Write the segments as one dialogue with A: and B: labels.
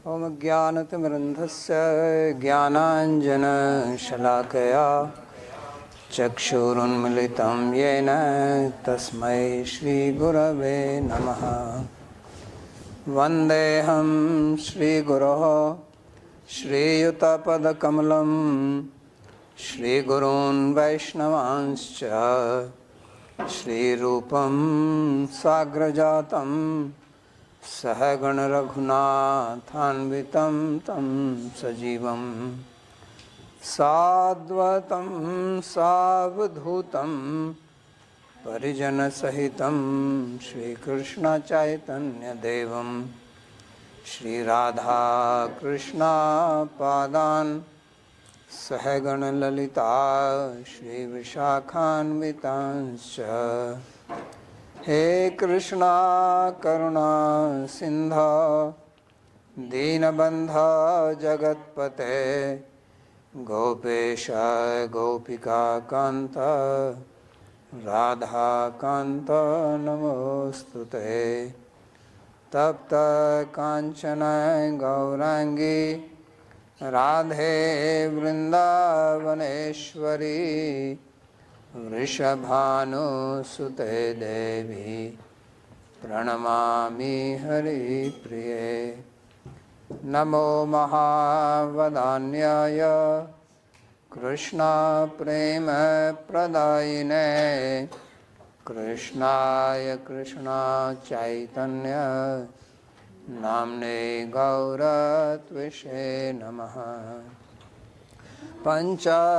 A: ॐ ज्ञानतिमिरन्धस्य ज्ञानाञ्जनशलाकया चक्षुरुन्मिलितं येन तस्मै श्रीगुरवे नमः। वन्देऽहं श्रीगुरोः श्रीयुतपदकमलं श्रीगुरून् वैष्णवांश्च श्रीरूपं साग्रजातं सहगण रघुनाथान्वितं तं सजीवं साद्वतं सावधूतं परिजनसहितं श्रीकृष्ण चैतन्यदेवं श्रीराधा कृष्ण पादान् सहगण ललिता श्रीविशाखान्वितांश्च। हे कृष्णा करुणा सिंधु दीनबंधो जगत्पते गोपेश गोपिका कांत राधा कांत नमोस्तुते। तप्त कांचन गौरांगी राधे वृंदावनेश्वरी वृषभानुसुते देवी प्रणमामि हरिप्रिये। नमो महावदान्याय कृष्ण प्रेम प्रदायिने कृष्णाय कृष्ण चैतन्य नाम्ने गौरत्विषे नमः। पंचतत्वात्मकं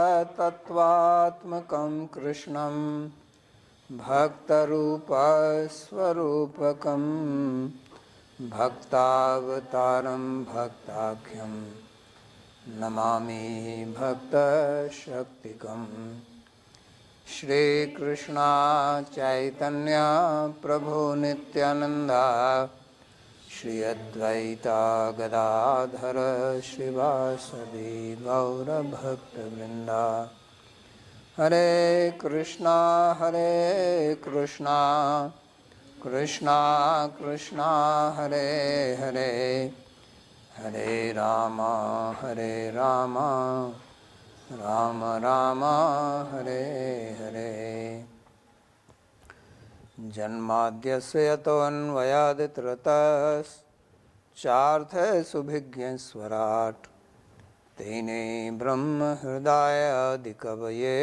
A: कृष्णं भक्तरूपस्वरूपकं भक्तावतारं भक्ताख्यं नमामि भक्तशक्तिकं। श्रीकृष्ण चैतन्य प्रभु नित्यानंदा श्री अद्वैता गदाधर श्रीवासदि गौरभक्तवृंदा। हरे कृष्णा कृष्णा कृष्णा हरे हरे हरे राम राम राम हरे हरे। जन्माद्यस्य यतोऽन्वयादितरतश्चार्थसुभिज्ञस्वराट् तेने ब्रह्महृदायादिकवये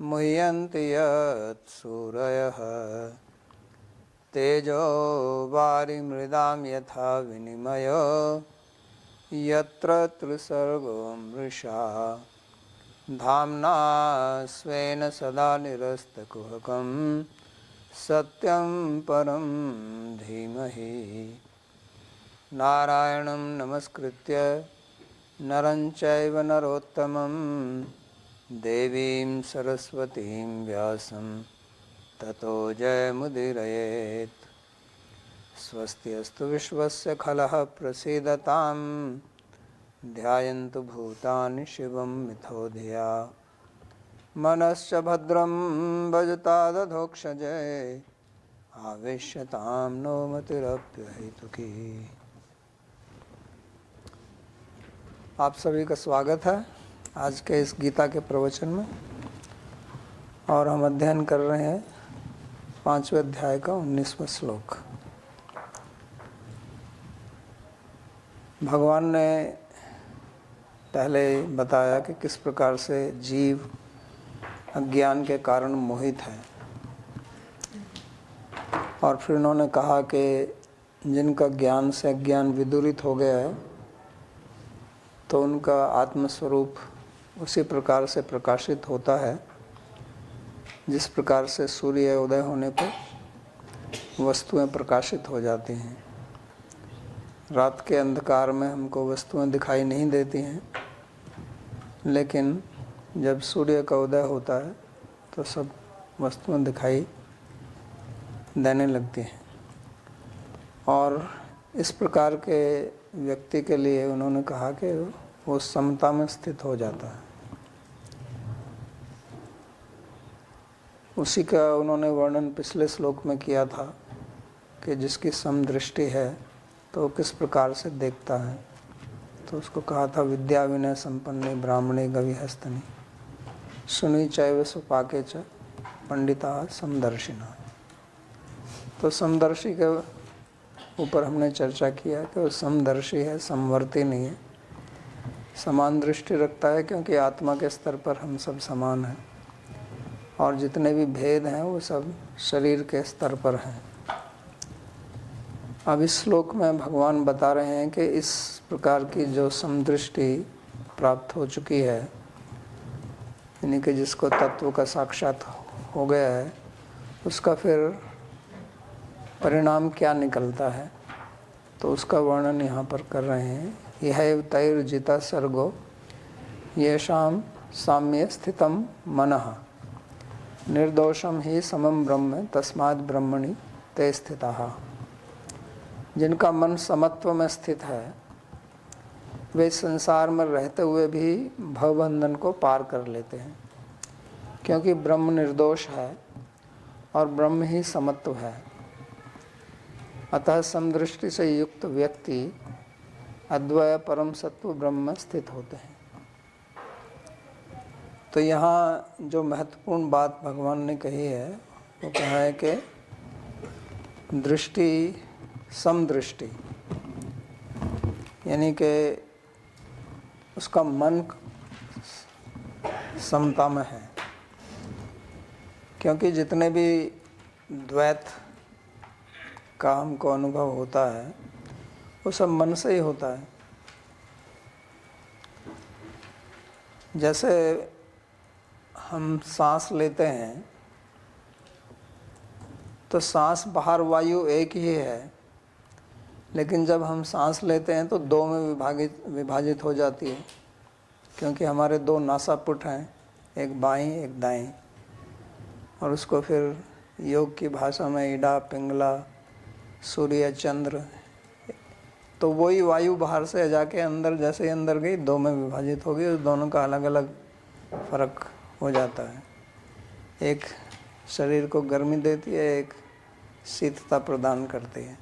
A: मुह्यन्ति यत्सूरयः। तेजो वारिमृदां यथा विनिमयो यत्र त्रिसर्गो मृषा धाम्ना स्वेन सदा निरस्तकुहकं सत्यं परं धीमहि। नारायणं नमस्कृत्य नरं चैव नरोत्तमं देवीं सरस्वतीं व्यासं ततो जयमुदीरयेत्। स्वस्ति अस्तु विश्वस्य खलः प्रसीदतां ध्यायन्तु भूतानि शिवं मिथो धिया। मनश्च भद्रं भजतादधोक्षजे आवेश्यतां नो मतिरप्यहेतुकी। आप सभी का स्वागत है आज के इस गीता के प्रवचन में। और हम अध्ययन कर रहे हैं 5वें अध्याय का 19वां श्लोक। भगवान ने पहले बताया कि किस प्रकार से जीव अज्ञान के कारण मोहित है, और फिर उन्होंने कहा कि जिनका ज्ञान से अज्ञान विदूरित हो गया है तो उनका आत्मस्वरूप उसी प्रकार से प्रकाशित होता है जिस प्रकार से सूर्य उदय होने पर वस्तुएं प्रकाशित हो जाती हैं। रात के अंधकार में हमको वस्तुएं दिखाई नहीं देती हैं, लेकिन जब सूर्य का उदय होता है तो सब वस्तुएं दिखाई देने लगती हैं। और इस प्रकार के व्यक्ति के लिए उन्होंने कहा कि वो समता में स्थित हो जाता है। उसी का उन्होंने वर्णन पिछले श्लोक में किया था कि जिसकी समदृष्टि है तो किस प्रकार से देखता है। तो उसको कहा था विद्या विनय संपन्ने ब्राह्मणे गविहस्तनि सुनी चैव सुपाके च पंडिता समदर्शिना। तो समदर्शी के ऊपर हमने चर्चा किया कि वो समदर्शी है, समवर्ती नहीं है, समान दृष्टि रखता है, क्योंकि आत्मा के स्तर पर हम सब समान हैं और जितने भी भेद हैं वो सब शरीर के स्तर पर हैं। अब इस श्लोक में भगवान बता रहे हैं कि इस प्रकार की जो समदृष्टि प्राप्त हो चुकी है, यानी कि जिसको तत्व का साक्षात हो गया है, उसका फिर परिणाम क्या निकलता है, तो उसका वर्णन यहाँ पर कर रहे हैं। यह तैर्जिता सर्गो येषां साम्ये स्थितं मनः निर्दोषम ही समम ब्रह्म तस्माद् ब्रह्मणि ते स्थिताः। जिनका मन समत्व में स्थित है, वे संसार में रहते हुए भी भवबंधन को पार कर लेते हैं, क्योंकि ब्रह्म निर्दोष है और ब्रह्म ही समत्व है। अतः समदृष्टि से युक्त व्यक्ति अद्वय परम सत्व ब्रह्म में स्थित होते हैं। तो यहाँ जो महत्वपूर्ण बात भगवान ने कही है वो कहा है कि दृष्टि समदृष्टि, यानी कि उसका मन समता में है, क्योंकि जितने भी द्वैत का हमको अनुभव होता है वो सब मन से ही होता है। जैसे हम सांस लेते हैं तो सांस बाहर वायु एक ही है, लेकिन जब हम सांस लेते हैं तो दो में विभाजित हो जाती है, क्योंकि हमारे दो नासापुट हैं, एक बाईं एक दाईं, और उसको फिर योग की भाषा में ईडा पिंगला सूर्य चंद्र, तो वही वायु बाहर से जाके अंदर जैसे अंदर गई दो में विभाजित हो गई, उस दोनों का अलग अलग फर्क हो जाता है। एक शरीर को गर्मी देती है, एक शीतलता प्रदान करती है।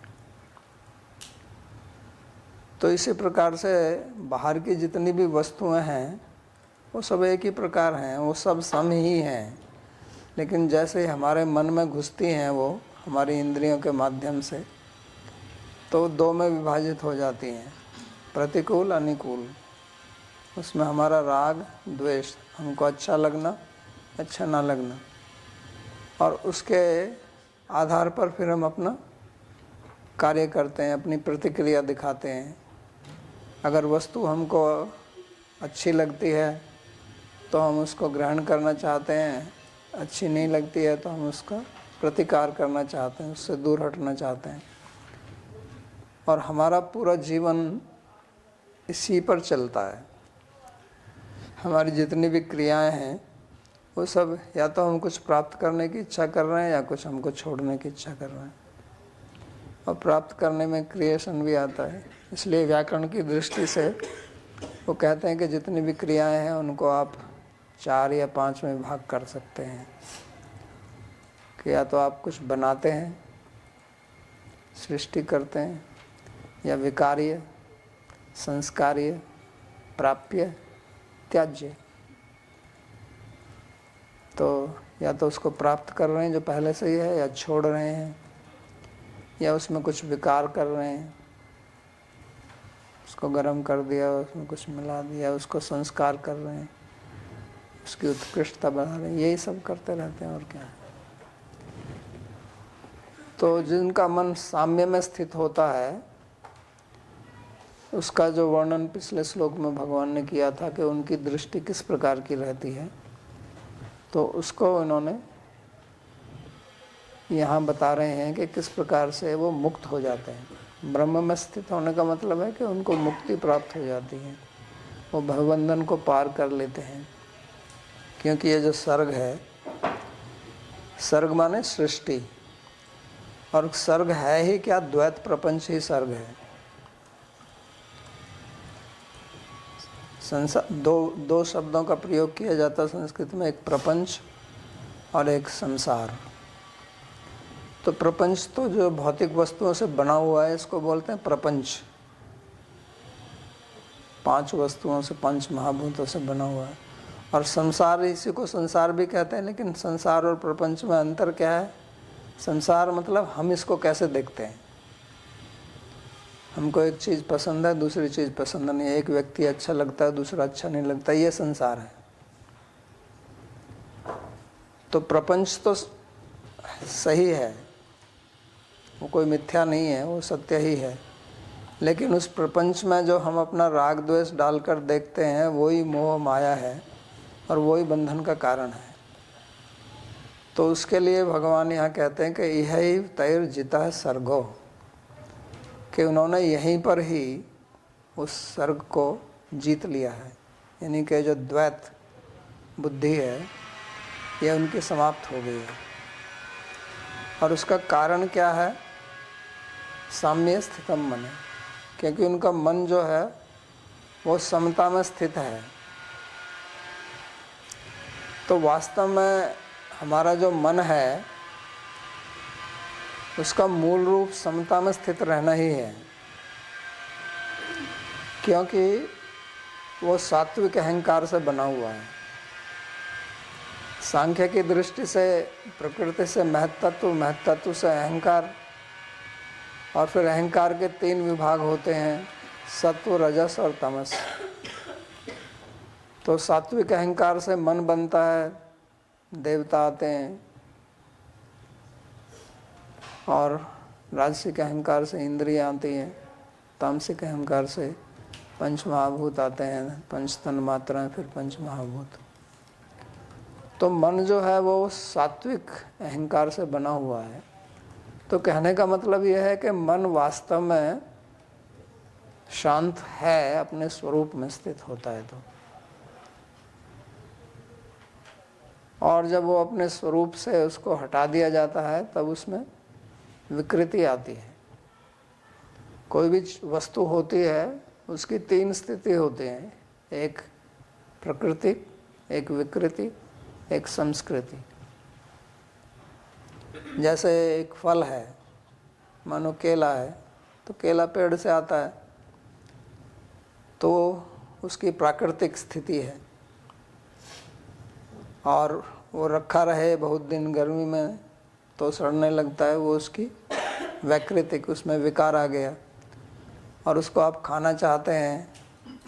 A: तो इसी प्रकार से बाहर की जितनी भी वस्तुएं हैं वो सब एक ही प्रकार हैं, वो सब सम ही हैं, लेकिन जैसे हमारे मन में घुसती हैं वो हमारी इंद्रियों के माध्यम से, तो दो में विभाजित हो जाती हैं, प्रतिकूल अनुकूल। उसमें हमारा राग द्वेष, हमको अच्छा लगना अच्छा ना लगना, और उसके आधार पर फिर हम अपना कार्य करते हैं, अपनी प्रतिक्रिया दिखाते हैं। अगर वस्तु हमको अच्छी लगती है तो हम उसको ग्रहण करना चाहते हैं, अच्छी नहीं लगती है तो हम उसका प्रतिकार करना चाहते हैं, उससे दूर हटना चाहते हैं। और हमारा पूरा जीवन इसी पर चलता है। हमारी जितनी भी क्रियाएं हैं वो सब या तो हम कुछ प्राप्त करने की इच्छा कर रहे हैं या कुछ हमको छोड़ने की इच्छा कर रहे हैं, और प्राप्त करने में क्रिएशन भी आता है। इसलिए व्याकरण की दृष्टि से वो कहते हैं कि जितनी भी क्रियाएं हैं उनको आप 4 या 5 में भाग कर सकते हैं, कि या तो आप कुछ बनाते हैं, सृष्टि करते हैं, या विकार्य, संस्कार्य, प्राप्य, त्याज्य। तो या तो उसको प्राप्त कर रहे हैं जो पहले से ही है, या छोड़ रहे हैं, या उसमें कुछ विकार कर रहे हैं, उसको गर्म कर दिया, उसमें कुछ मिला दिया, उसको संस्कार कर रहे हैं, उसकी उत्कृष्टता बढ़ा रहे हैं, यही सब करते रहते हैं और क्या। तो जिनका मन साम्य में स्थित होता है उसका जो वर्णन पिछले श्लोक में भगवान ने किया था कि उनकी दृष्टि किस प्रकार की रहती है, तो उसको इन्होंने यहाँ बता रहे हैं कि किस प्रकार से वो मुक्त हो जाते हैं। ब्रह्म में स्थित होने का मतलब है कि उनको मुक्ति प्राप्त हो जाती है, वो भवबंधन को पार कर लेते हैं। क्योंकि ये जो सर्ग है, सर्ग माने सृष्टि, और सर्ग है ही क्या, द्वैत प्रपंच ही सर्ग है। दो शब्दों का प्रयोग किया जाता है संस्कृत में, एक प्रपंच और एक संसार। तो प्रपंच तो जो भौतिक वस्तुओं से बना हुआ है इसको बोलते हैं प्रपंच। 5 वस्तुओं से, 5 महाभूतों से बना हुआ है। और संसार, इसी को संसार भी कहते हैं, लेकिन संसार और प्रपंच में अंतर क्या है? संसार मतलब हम इसको कैसे देखते हैं। हमको एक चीज़ पसंद है, दूसरी चीज़ पसंद नहीं है, एक व्यक्ति अच्छा लगता है, दूसरा अच्छा नहीं लगता, ये संसार है। तो प्रपंच तो सही है, वो कोई मिथ्या नहीं है, वो सत्य ही है। लेकिन उस प्रपंच में जो हम अपना राग द्वेष डालकर देखते हैं वही मोह माया है और वही बंधन का कारण है। तो उसके लिए भगवान यहाँ कहते हैं कि यह ही तैर जिता है सर्गो, कि उन्होंने यहीं पर ही उस सर्ग को जीत लिया है। यानी कि जो द्वैत बुद्धि है यह उनकी समाप्त हो गई है। और उसका कारण क्या है? साम्य स्थितम मन, क्योंकि उनका मन जो है वो समता में स्थित है। तो वास्तव में हमारा जो मन है उसका मूल रूप समता में स्थित रहना ही है, क्योंकि वो सात्विक अहंकार से बना हुआ है। सांख्य की दृष्टि से प्रकृति से महत्त्व, महत्त्व से अहंकार, और फिर अहंकार के 3 विभाग होते हैं, सत्व, रजस और तमस। तो सात्विक अहंकार से मन बनता है, देवता आते हैं, और राजसिक अहंकार से इंद्रियाँ आती हैं, तामसिक अहंकार से 5 महाभूत आते हैं, 5 तन मात्राएं, फिर 5 महाभूत। तो मन जो है वो सात्विक अहंकार से बना हुआ है। तो कहने का मतलब यह है कि मन वास्तव में शांत है, अपने स्वरूप में स्थित होता है तो। और जब वो अपने स्वरूप से उसको हटा दिया जाता है तब उसमें विकृति आती है। कोई भी वस्तु होती है उसकी 3 स्थिति होती हैं, एक प्रकृति, एक विकृति, एक संस्कृति। जैसे एक फल है, मानो केला है, तो केला पेड़ से आता है तो उसकी प्राकृतिक स्थिति है, और वो रखा रहे बहुत दिन गर्मी में तो सड़ने लगता है, वो उसकी वैकृतिक, उसमें विकार आ गया। और उसको आप खाना चाहते हैं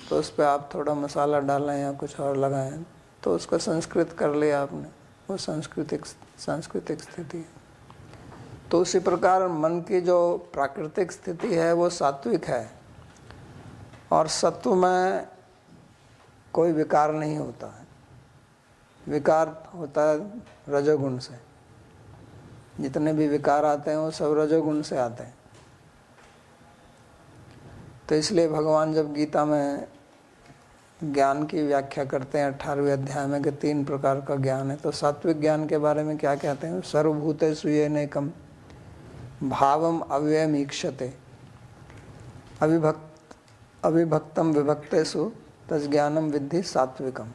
A: तो उस पर आप थोड़ा मसाला डालें या कुछ और लगाएं तो उसको संस्कृत कर लिया आपने, वो सांस्कृतिक स्थिति है। तो उसी प्रकार मन की जो प्राकृतिक स्थिति है वो सात्विक है, और सत्व में कोई विकार नहीं होता है। विकार होता है रजोगुण से, जितने भी विकार आते हैं वो सब रजोगुण से आते हैं। तो इसलिए भगवान जब गीता में ज्ञान की व्याख्या करते हैं 18वें अध्याय में कि 3 प्रकार का ज्ञान है, तो सात्विक ज्ञान के बारे में क्या कहते हैं? सर्वभूतेषु येनैकं भावम अव्ययम ईक्षते अविभक्तम विभक्तेषु तज्ज्ञानम विद्धि सात्विकम।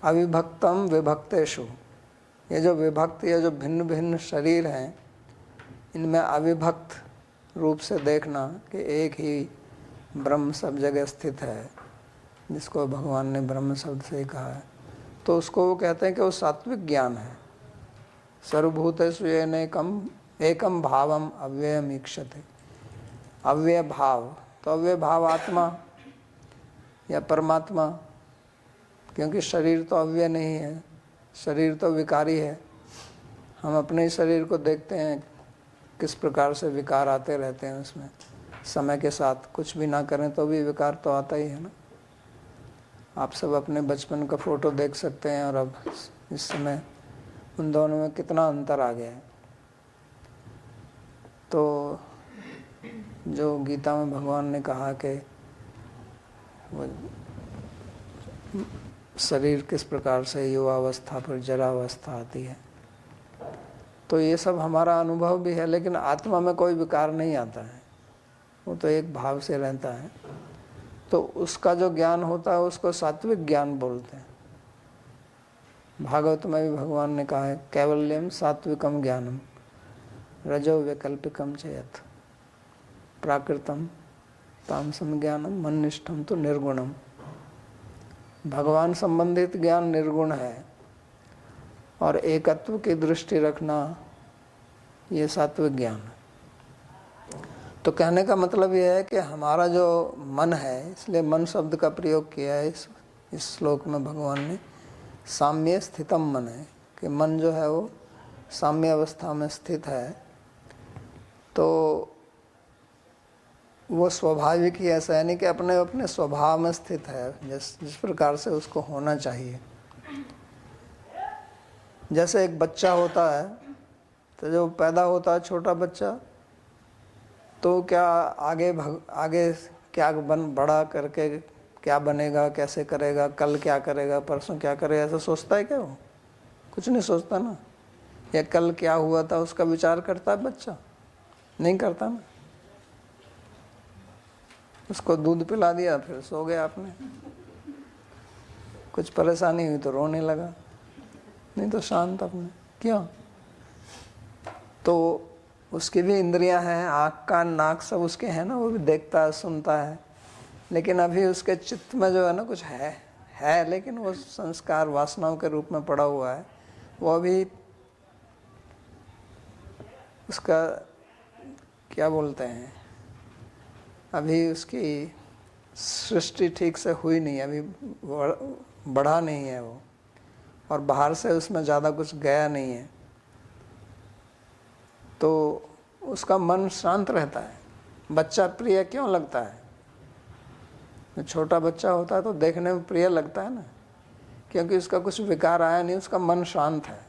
A: अविभक्तम विभक्तेषु, ये जो विभक्त, ये जो भिन्न भिन्न शरीर हैं, इनमें अविभक्त रूप से देखना कि एक ही ब्रह्म सब जगह स्थित है, जिसको भगवान ने ब्रह्म शब्द से ही कहा है, तो उसको वो कहते हैं कि वो सात्विक ज्ञान है। सर्वभूतेषु येनैकं एकम भावम अव्ययम ईक्षते। अव्यय भाव, तो अव्यय भाव आत्मा या परमात्मा, क्योंकि शरीर तो अव्यय नहीं है, शरीर तो विकारी है। हम अपने ही शरीर को देखते हैं किस प्रकार से विकार आते रहते हैं उसमें, समय के साथ कुछ भी ना करें तो भी विकार तो आता ही है ना। आप सब अपने बचपन का फ़ोटो देख सकते हैं और अब इस समय उन दोनों में कितना अंतर आ गया है। तो जो गीता में भगवान ने कहा कि वो शरीर किस प्रकार से युवावस्था पर जरावस्था आती है, तो ये सब हमारा अनुभव भी है, लेकिन आत्मा में कोई विकार नहीं आता है, वो तो एक भाव से रहता है। तो उसका जो ज्ञान होता है उसको सात्विक ज्ञान बोलते हैं। भागवत में भी भगवान ने कहा है कैवल्यम सात्विकम ज्ञानम, रजो वैकल्पिकम चेत प्राकृतम तामसम ज्ञानम मन्निष्ठम तो निर्गुणम। भगवान संबंधित ज्ञान निर्गुण है और एकत्व की दृष्टि रखना ये सात्विक ज्ञान है। तो कहने का मतलब यह है कि हमारा जो मन है, इसलिए मन शब्द का प्रयोग किया है इस श्लोक में भगवान ने। साम्य स्थितम मन है कि मन जो है वो साम्य अवस्था में स्थित है। तो वो स्वाभाविक ही ऐसा है, नहीं कि अपने अपने स्वभाव में स्थित है जिस प्रकार से उसको होना चाहिए। जैसे एक बच्चा होता है, तो जो पैदा होता है छोटा बच्चा, तो क्या आगे क्या बड़ा करके क्या बनेगा, कैसे करेगा, कल क्या करेगा, परसों क्या करेगा, ऐसा सोचता है क्या? वो कुछ नहीं सोचता ना। या कल क्या हुआ था उसका विचार करता है बच्चा? नहीं करता ना। उसको दूध पिला दिया, फिर सो गया आपने। कुछ परेशानी हुई तो रोने लगा, नहीं तो शांत अपने। क्यों? तो उसकी भी इंद्रियां हैं, आँख कान नाक सब उसके हैं ना, वो भी देखता है सुनता है। लेकिन अभी उसके चित्त में जो है ना कुछ है, लेकिन वो संस्कार वासनाओं के रूप में पड़ा हुआ है। वो अभी उसका क्या बोलते हैं, अभी उसकी सृष्टि ठीक से हुई नहीं, अभी बढ़ा नहीं है वो, और बाहर से उसमें ज़्यादा कुछ गया नहीं है। तो उसका मन शांत रहता है। बच्चा प्रिय क्यों लगता है? छोटा बच्चा होता है तो देखने में प्रिय लगता है ना, क्योंकि उसका कुछ विकार आया नहीं, उसका मन शांत है।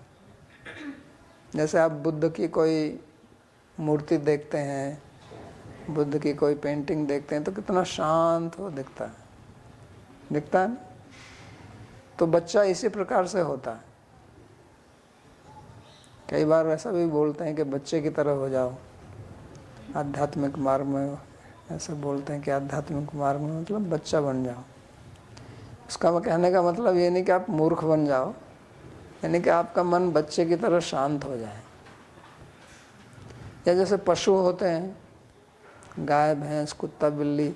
A: जैसे आप बुद्ध की कोई मूर्ति देखते हैं, बुद्ध की कोई पेंटिंग देखते हैं, तो कितना शांत वो दिखता है ना। तो बच्चा इसी प्रकार से होता है। कई बार ऐसा भी बोलते हैं कि बच्चे की तरह हो जाओ आध्यात्मिक मार्ग में। ऐसे बोलते हैं कि आध्यात्मिक मार्ग में मतलब बच्चा बन जाओ। उसका कहने का मतलब ये नहीं कि आप मूर्ख बन जाओ, यानी कि आपका मन बच्चे की तरह शांत हो जाए। या जैसे पशु होते हैं, गाय भैंस कुत्ता बिल्ली,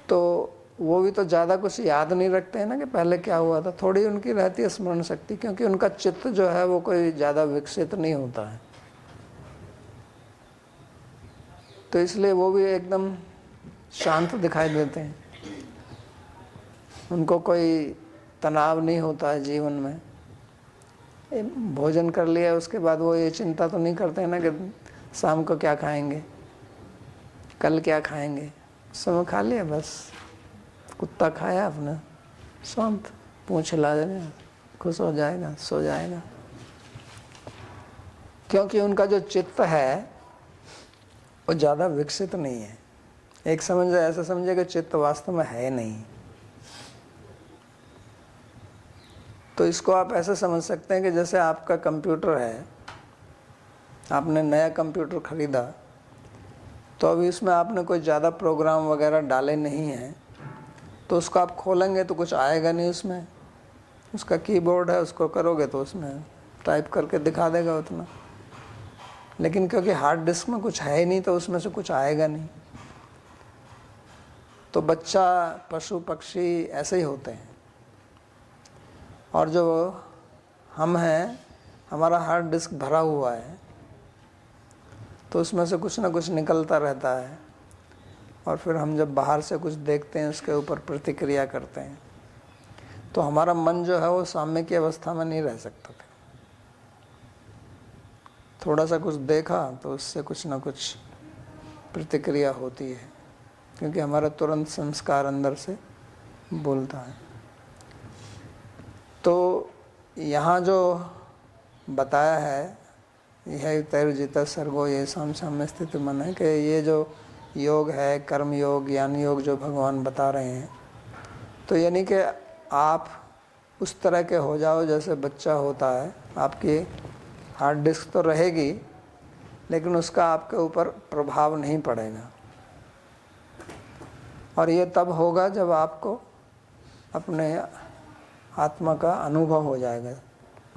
A: तो वो भी तो ज़्यादा कुछ याद नहीं रखते हैं ना कि पहले क्या हुआ था। थोड़ी उनकी रहती है स्मरण शक्ति, क्योंकि उनका चित्त जो है वो कोई ज़्यादा विकसित नहीं होता है। तो इसलिए वो भी एकदम शांत दिखाई देते हैं। उनको कोई तनाव नहीं होता है जीवन में। भोजन कर लिया उसके बाद वो ये चिंता तो नहीं करते हैं ना कि शाम को क्या खाएंगे, कल क्या खाएंगे। समय खा लिया, बस कुत्ता खाया अपना, शांत, पूंछ हिला देना, खुश हो जाएगा, सो जाएगा। क्योंकि उनका जो चित्त है वो ज़्यादा विकसित नहीं है। एक ऐसा समझे कि चित्त वास्तव में है नहीं। तो इसको आप ऐसे समझ सकते हैं कि जैसे आपका कंप्यूटर है, आपने नया कंप्यूटर खरीदा, तो अभी उसमें आपने कोई ज़्यादा प्रोग्राम वगैरह डाले नहीं हैं, तो उसको आप खोलेंगे तो कुछ आएगा नहीं उसमें। उसका कीबोर्ड है, उसको करोगे तो उसमें टाइप करके दिखा देगा उतना। लेकिन क्योंकि हार्ड डिस्क में कुछ है ही नहीं, तो उसमें से कुछ आएगा नहीं। तो बच्चा, पशु पक्षी ऐसे ही होते हैं। और जो हम हैं, हमारा हार्ड डिस्क भरा हुआ है, तो उसमें से कुछ ना कुछ निकलता रहता है, और फिर हम जब बाहर से कुछ देखते हैं उसके ऊपर प्रतिक्रिया करते हैं। तो हमारा मन जो है वो साम्य की अवस्था में नहीं रह सकता था। थोड़ा सा कुछ देखा तो उससे कुछ ना कुछ प्रतिक्रिया होती है, क्योंकि हमारा तुरंत संस्कार अंदर से बोलता है। तो यहाँ जो बताया है, यह तैर्जिता सर्गो ये साम्य स्थित मन है, कि ये जो योग है, कर्म योग, ज्ञान योग जो भगवान बता रहे हैं, तो यानी कि आप उस तरह के हो जाओ जैसे बच्चा होता है। आपकी हार्ड डिस्क तो रहेगी, लेकिन उसका आपके ऊपर प्रभाव नहीं पड़ेगा। और ये तब होगा जब आपको अपने आत्मा का अनुभव हो जाएगा।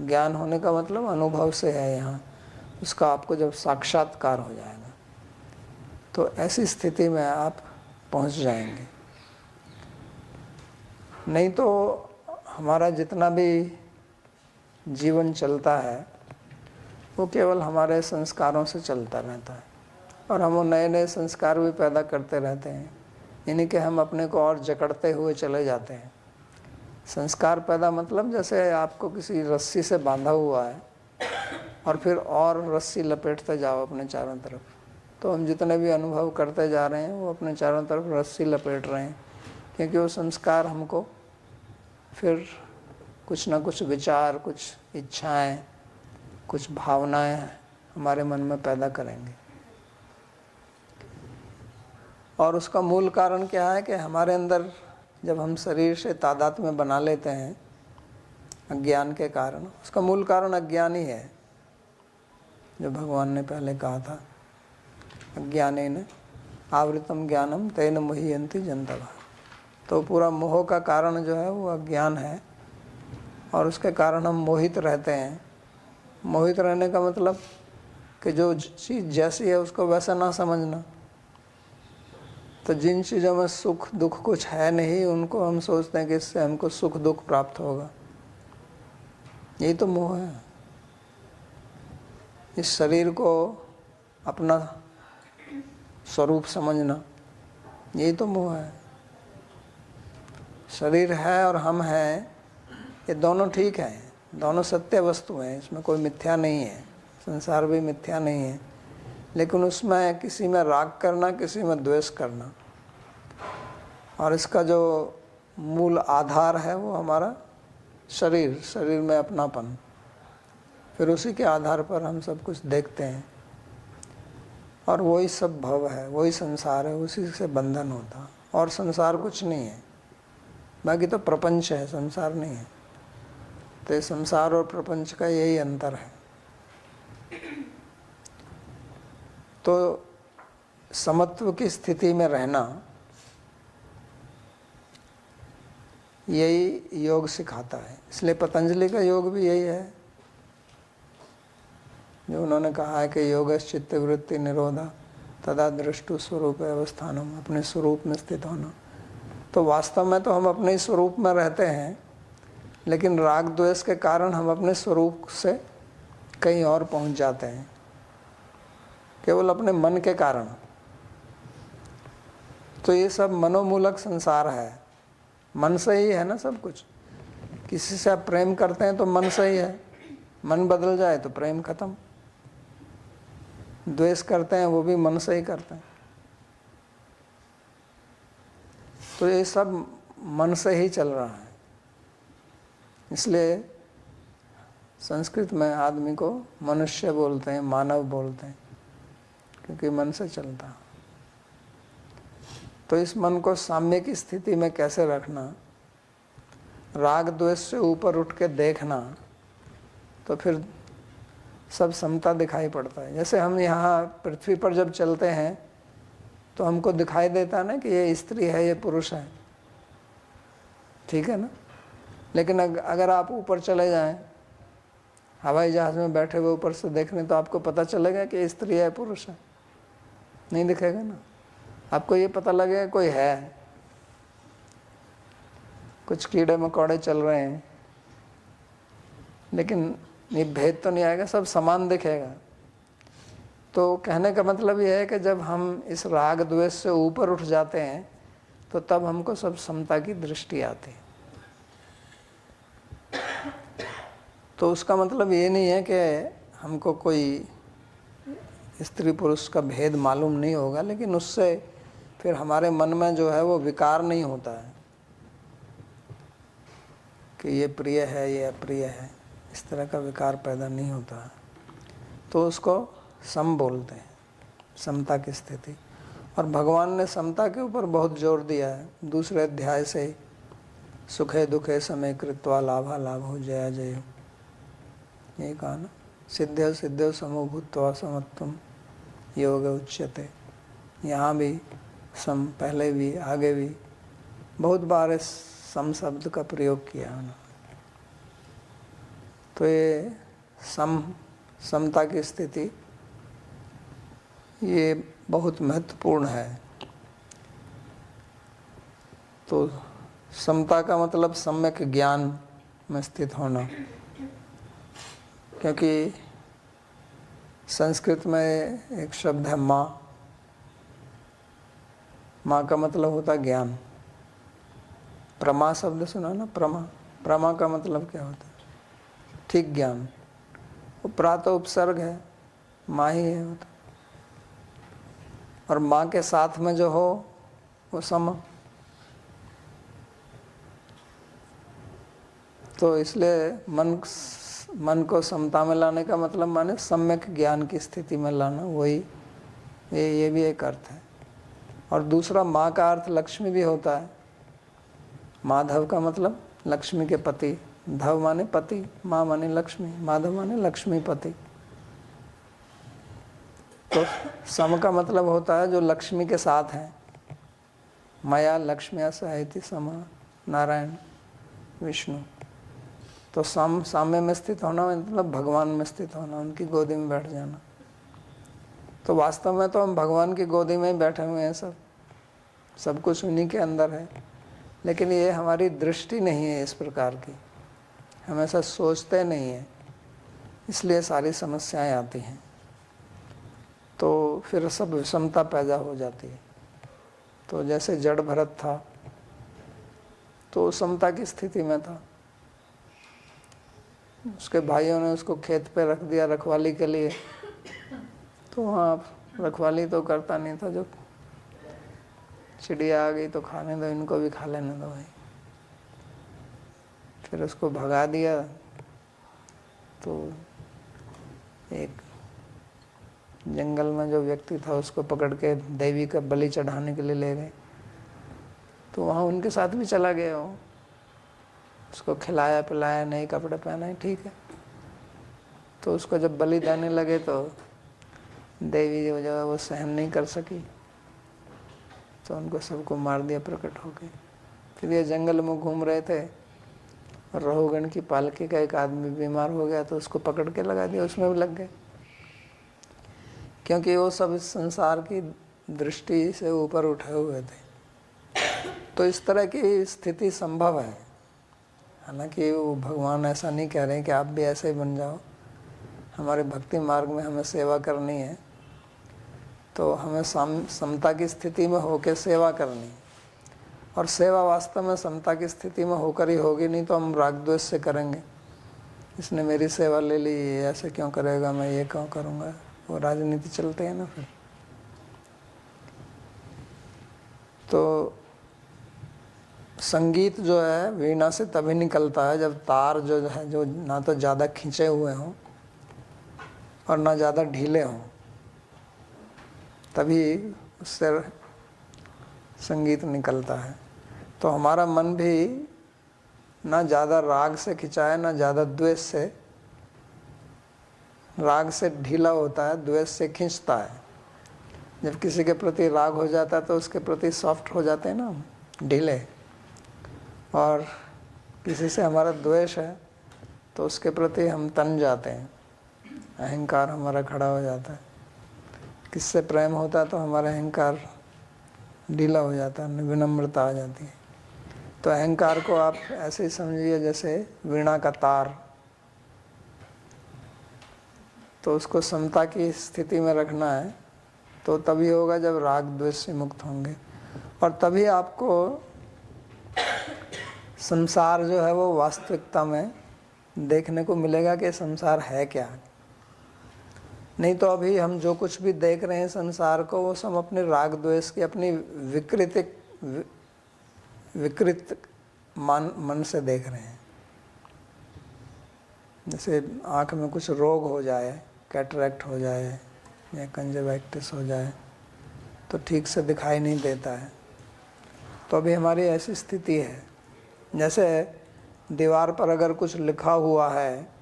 A: ज्ञान होने का मतलब अनुभव से है यहाँ। उसका आपको जब साक्षात्कार हो जाएगा तो ऐसी स्थिति में आप पहुंच जाएंगे। नहीं तो हमारा जितना भी जीवन चलता है वो केवल हमारे संस्कारों से चलता रहता है और हम वो नए नए संस्कार भी पैदा करते रहते हैं, यानी कि हम अपने को और जकड़ते हुए चले जाते हैं। संस्कार पैदा मतलब जैसे आपको किसी रस्सी से बांधा हुआ है और फिर और रस्सी लपेटते जाओ अपने चारों तरफ, तो हम जितने भी अनुभव करते जा रहे हैं वो अपने चारों तरफ रस्सी लपेट रहे हैं, क्योंकि वो संस्कार हमको फिर कुछ ना कुछ विचार, कुछ इच्छाएं, कुछ भावनाएं हमारे मन में पैदा करेंगे। और उसका मूल कारण क्या है कि हमारे अंदर जब हम शरीर से तादात्म्य बना लेते हैं अज्ञान के कारण, उसका मूल कारण अज्ञान ही है। जो भगवान ने पहले कहा था, अज्ञानेन आवृतम ज्ञानम तेन मुह्यन्ति जन्तवः। तो पूरा मोह का कारण जो है वो अज्ञान है और उसके कारण हम मोहित रहते हैं। मोहित रहने का मतलब कि जो चीज़ जैसी है उसको वैसा ना समझना। तो जिन चीज़ों में सुख दुख कुछ है नहीं उनको हम सोचते हैं कि इससे हमको सुख दुख प्राप्त होगा। यही तो मोह है। इस शरीर को अपना स्वरूप समझना, यही तो मोह है। शरीर है और हम हैं, ये दोनों ठीक हैं, दोनों सत्य वस्तु हैं, इसमें कोई मिथ्या नहीं है। संसार भी मिथ्या नहीं है, लेकिन उसमें किसी में राग करना, किसी में द्वेष करना, और इसका जो मूल आधार है वो हमारा शरीर, शरीर में अपनापन। फिर उसी के आधार पर हम सब कुछ देखते हैं और वही सब भव है, वही संसार है, उसी से बंधन होता। और संसार कुछ नहीं है, बाकी तो प्रपंच है, संसार नहीं है। तो संसार और प्रपंच का यही अंतर है। तो समत्व की स्थिति में रहना यही योग सिखाता है। इसलिए पतंजलि का योग भी यही है जो उन्होंने कहा है कि योगश्चित्त वृत्ति निरोधा तदा दृष्टु स्वरूप अवस्थानम, अपने स्वरूप में स्थित होना। तो वास्तव में तो हम अपने ही स्वरूप में रहते हैं, लेकिन राग द्वेष के कारण हम अपने स्वरूप से कहीं और पहुंच जाते हैं, केवल अपने मन के कारण। तो ये सब मनोमूलक संसार है, मन से ही है ना सब कुछ। किसी से आप प्रेम करते हैं तो मन से ही है, मन बदल जाए तो प्रेम खत्म। द्वेष करते हैं वो भी मन से ही करते हैं। तो ये सब मन से ही चल रहा है। इसलिए संस्कृत में आदमी को मनुष्य बोलते हैं, मानव बोलते हैं, क्योंकि मन से चलता। तो इस मन को साम्य की स्थिति में कैसे रखना, राग द्वेष से ऊपर उठ के देखना, तो फिर सब समता दिखाई पड़ता है। जैसे हम यहाँ पृथ्वी पर जब चलते हैं तो हमको दिखाई देता है ना कि ये स्त्री है, ये पुरुष है, ठीक है ना। लेकिन अगर आप ऊपर चले जाएं, हवाई जहाज़ में बैठे हुए ऊपर से देखने, तो आपको पता चलेगा कि स्त्री है पुरुष है? नहीं दिखेगा ना। आपको ये पता लगेगा कोई है, कुछ कीड़े मकोड़े चल रहे हैं, लेकिन ये भेद तो नहीं आएगा, सब समान दिखेगा। तो कहने का मतलब ये है कि जब हम इस राग द्वेष से ऊपर उठ जाते हैं तो तब हमको सब समता की दृष्टि आती है। तो उसका मतलब ये नहीं है कि हमको कोई स्त्री पुरुष का भेद मालूम नहीं होगा, लेकिन उससे फिर हमारे मन में जो है वो विकार नहीं होता है कि ये प्रिय है, ये अप्रिय है, इस तरह का विकार पैदा नहीं होता है। तो उसको सम बोलते हैं, समता की स्थिति। और भगवान ने समता के ऊपर बहुत जोर दिया है। दूसरे अध्याय से ही सुखे दुखे समय कृत्वा लाभा लाभो जया जयो, ये कहा ना। सिद्धो सिद्धो समो भूत्वा समत्वम योग उच्यते। यहाँ भी सम, पहले भी आगे भी बहुत बार इस सम शब्द का प्रयोग किया उन्होंने। तो ये सम समता की स्थिति, ये बहुत महत्वपूर्ण है। तो समता का मतलब सम्यक ज्ञान में स्थित होना, क्योंकि संस्कृत में एक शब्द है माँ। माँ का मतलब होता है ज्ञान। प्रमा शब्द सुना ना, प्रमा। प्रमा का मतलब क्या होता है? ठीक ज्ञान। वो प्रातः उपसर्ग है, माँ ही है वो तो। और माँ के साथ में जो हो वो सम। तो इसलिए मन को समता में लाने का मतलब माने सम्यक ज्ञान की स्थिति में लाना, वही ये भी एक अर्थ है। और दूसरा, माँ का अर्थ लक्ष्मी भी होता है। माधव का मतलब लक्ष्मी के पति। धव माने पति, माँ माने लक्ष्मी, माधव माने लक्ष्मीपति। तो सम का मतलब होता है जो लक्ष्मी के साथ है। मया लक्ष्म्या सह सम, नारायण विष्णु। तो साम्य में स्थित होना मतलब भगवान में स्थित होना, उनकी गोदी में बैठ जाना। तो वास्तव में तो हम भगवान की गोदी में ही बैठे हुए हैं, सब कुछ उन्हीं के अंदर है। लेकिन ये हमारी दृष्टि नहीं है इस प्रकार की, हम ऐसा सोचते नहीं हैं, इसलिए सारी समस्याएं आती हैं। तो फिर सब विषमता पैदा हो जाती है। तो जैसे जड़ भरत था तो समता की स्थिति में था, उसके भाइयों ने उसको खेत पे रख दिया रखवाली के लिए। तो वहाँ रखवाली तो करता नहीं था, जो चिड़िया आ गई तो खाने दो, इनको भी खा लेने दो भाई। फिर उसको भगा दिया। तो एक जंगल में जो व्यक्ति था उसको पकड़ के देवी का बलि चढ़ाने के लिए ले गए। तो वहाँ उनके साथ भी चला गया वो, उसको खिलाया पिलाया, नए कपड़े पहनाए, ठीक है। तो उसको जब बलि देने लगे तो देवी जो है वो सहन नहीं कर सकी, तो उनको सबको मार दिया प्रकट होके। फिर ये जंगल में घूम रहे थे और रहुगण की पालकी का एक आदमी बीमार हो गया, तो उसको पकड़ के लगा दिया, उसमें भी लग गए, क्योंकि वो सब इस संसार की दृष्टि से ऊपर उठे हुए थे। तो इस तरह की स्थिति संभव है। हालांकि वो भगवान ऐसा नहीं कह रहे हैं कि आप भी ऐसे ही बन जाओ। हमारे भक्ति मार्ग में हमें सेवा करनी है, तो हमें समता की स्थिति में होकर सेवा करनी है। और सेवा वास्तव में समता की स्थिति में होकर ही होगी, नहीं तो हम राग द्वेष से करेंगे। इसने मेरी सेवा ले ली, ये ऐसे क्यों करेगा, मैं ये क्यों करूँगा, वो राजनीति चलते हैं ना फिर। तो संगीत जो है वीणा से तभी निकलता है जब तार जो है, जो ना तो ज़्यादा खींचे हुए हों और ना ज़्यादा ढीले हों, तभी उससे संगीत निकलता है। तो हमारा मन भी ना ज़्यादा राग से खिंचा है, ना ज़्यादा द्वेष से। राग से ढीला होता है, द्वेष से खींचता है। जब किसी के प्रति राग हो जाता है तो उसके प्रति सॉफ्ट हो जाते हैं ना, ढीले। और किसी से हमारा द्वेष है तो उसके प्रति हम तन जाते हैं, अहंकार हमारा खड़ा हो जाता है। किससे प्रेम होता है तो हमारा अहंकार ढीला हो जाता है, विनम्रता आ जाती है। तो अहंकार को आप ऐसे ही समझिए जैसे वीणा का तार। तो उसको समता की स्थिति में रखना है, तो तभी होगा जब राग द्वेष से मुक्त होंगे। और तभी आपको संसार जो है वो वास्तविकता में देखने को मिलेगा कि संसार है क्या। नहीं तो अभी हम जो कुछ भी देख रहे हैं संसार को, वो सब अपने राग द्वेष की अपनी विकृत मन से देख रहे हैं। जैसे आँख में कुछ रोग हो जाए, कैटरैक्ट हो जाए या कंजक्टिविटिस हो जाए, तो ठीक से दिखाई नहीं देता है। तो अभी हमारी ऐसी स्थिति है। जैसे दीवार पर अगर कुछ लिखा हुआ है,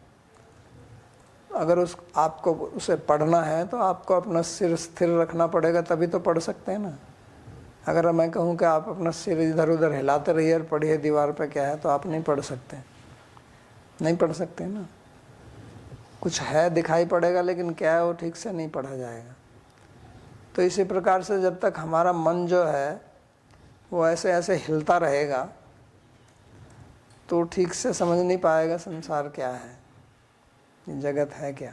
A: अगर आपको उसे पढ़ना है तो आपको अपना सिर स्थिर रखना पड़ेगा, तभी तो पढ़ सकते हैं ना। अगर मैं कहूँ कि आप अपना सिर इधर उधर हिलाते रहिए और पढ़िए दीवार पे क्या है, तो आप नहीं पढ़ सकते, नहीं पढ़ सकते ना। कुछ है दिखाई पड़ेगा, लेकिन क्या है वो ठीक से नहीं पढ़ा जाएगा। तो इसी प्रकार से जब तक हमारा मन जो है वो ऐसे ऐसे हिलता रहेगा तो ठीक से समझ नहीं पाएगा संसार क्या है, ये जगत है क्या।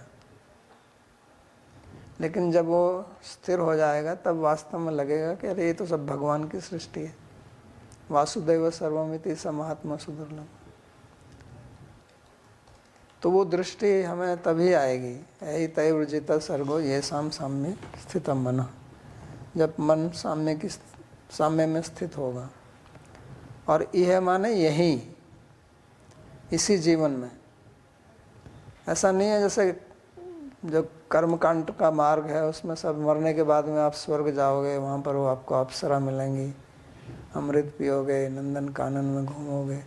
A: लेकिन जब वो स्थिर हो जाएगा तब वास्तव में लगेगा कि अरे ये तो सब भगवान की सृष्टि है। वासुदेव सर्वमिति स महात्मा सुदुर्लभ। तो वो दृष्टि हमें तभी आएगी, यही तय वृजित सर्गो ये साम्य स्थित मन, जब मन साम्य में स्थित होगा। और यह माने यही, इसी जीवन में। ऐसा नहीं है जैसे जो कर्मकांड का मार्ग है उसमें सब मरने के बाद में आप स्वर्ग जाओगे, वहाँ पर वो आपको अप्सरा मिलेंगी, अमृत पियोगे, नंदन कानन में घूमोगे।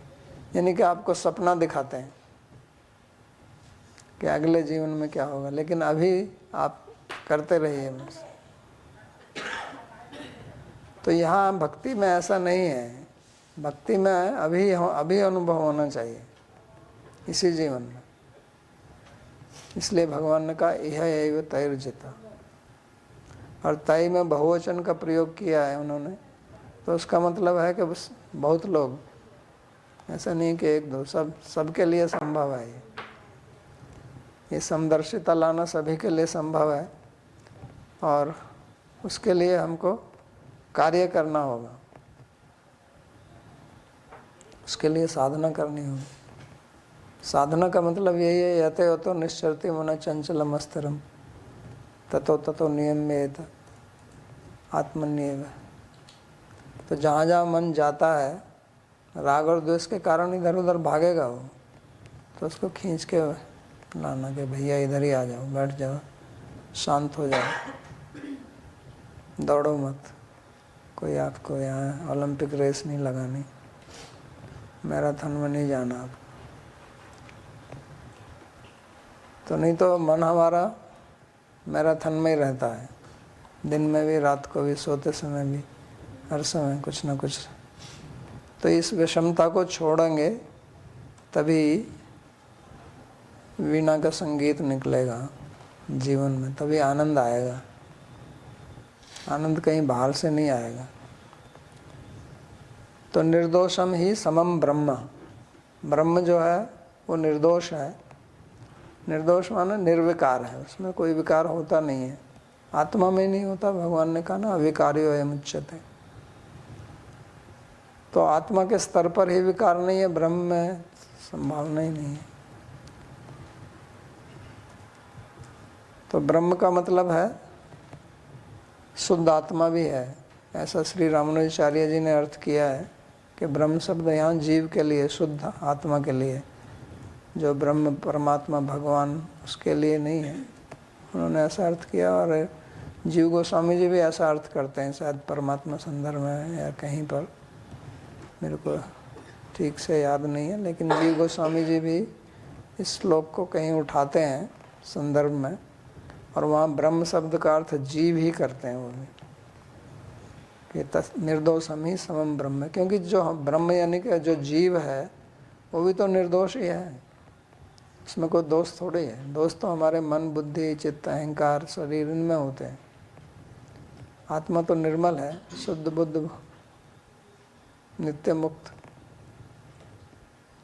A: यानी कि आपको सपना दिखाते हैं कि अगले जीवन में क्या होगा, लेकिन अभी आप करते रहिए बस। तो यहाँ भक्ति में ऐसा नहीं है। भक्ति में अभी अनुभव होना चाहिए इसी जीवन में। इसलिए भगवान ने कहा यह एव तैर्जिता। और तय में बहुवचन का प्रयोग किया है उन्होंने, तो उसका मतलब है कि बस बहुत लोग, ऐसा नहीं कि एक दो, सबके लिए संभव है। ये समदर्शिता लाना सभी के लिए संभव है, और उसके लिए हमको कार्य करना होगा, उसके लिए साधना करनी होगी। साधना का मतलब यही है, यते यतो निश्चरति मन चंचलम अस्थिरम ततो ततो नियम्येत आत्मन्येव। तो जहाँ जहाँ मन जाता है, राग और द्वेष के कारण इधर उधर भागेगा वो, तो उसको खींच के लाना कि भैया इधर ही आ जाओ, बैठ जाओ, शांत हो जाओ, दौड़ो मत। कोई आपको यहाँ ओलंपिक रेस नहीं लगानी, मैराथन में नहीं जाना आप। तो नहीं तो मन हमारा मैराथन में ही रहता है, दिन में भी, रात को भी, सोते समय भी, हर समय कुछ ना कुछ। तो इस विषमता को छोड़ेंगे तभी वीणा का संगीत निकलेगा जीवन में, तभी आनंद आएगा। आनंद कहीं बाहर से नहीं आएगा। तो निर्दोषम ही समम ब्रह्म। ब्रह्म जो है वो निर्दोष है। निर्दोष माने निर्विकार है, उसमें कोई विकार होता नहीं है। आत्मा में नहीं होता। भगवान ने कहा ना अविकार्यो अयम् उच्यते। तो आत्मा के स्तर पर ही विकार नहीं है, ब्रह्म में संभावना ही नहीं है। तो ब्रह्म का मतलब है शुद्ध आत्मा भी है। ऐसा श्री रामानुजाचार्य जी ने अर्थ किया है कि ब्रह्म शब्द यहाँ जीव के लिए, शुद्ध आत्मा के लिए, जो ब्रह्म परमात्मा भगवान उसके लिए नहीं है। उन्होंने ऐसा अर्थ किया। और जीव गोस्वामी जी भी ऐसा अर्थ करते हैं, शायद परमात्मा संदर्भ में या कहीं पर, मेरे को ठीक से याद नहीं है, लेकिन जीव गोस्वामी जी भी इस श्लोक को कहीं उठाते हैं संदर्भ में, और वहाँ ब्रह्म शब्द का अर्थ जीव ही करते हैं वो भी, कि निर्दोषम ही समम ब्रह्म। क्योंकि जो ब्रह्म यानी कि जो जीव है वो भी तो निर्दोष ही है, उसमें कोई दोष थोड़ी है। दोष तो हमारे मन, बुद्धि, चित्त, अहंकार, शरीर, इनमें होते हैं। आत्मा तो निर्मल है, शुद्ध बुद्ध, नित्य मुक्त,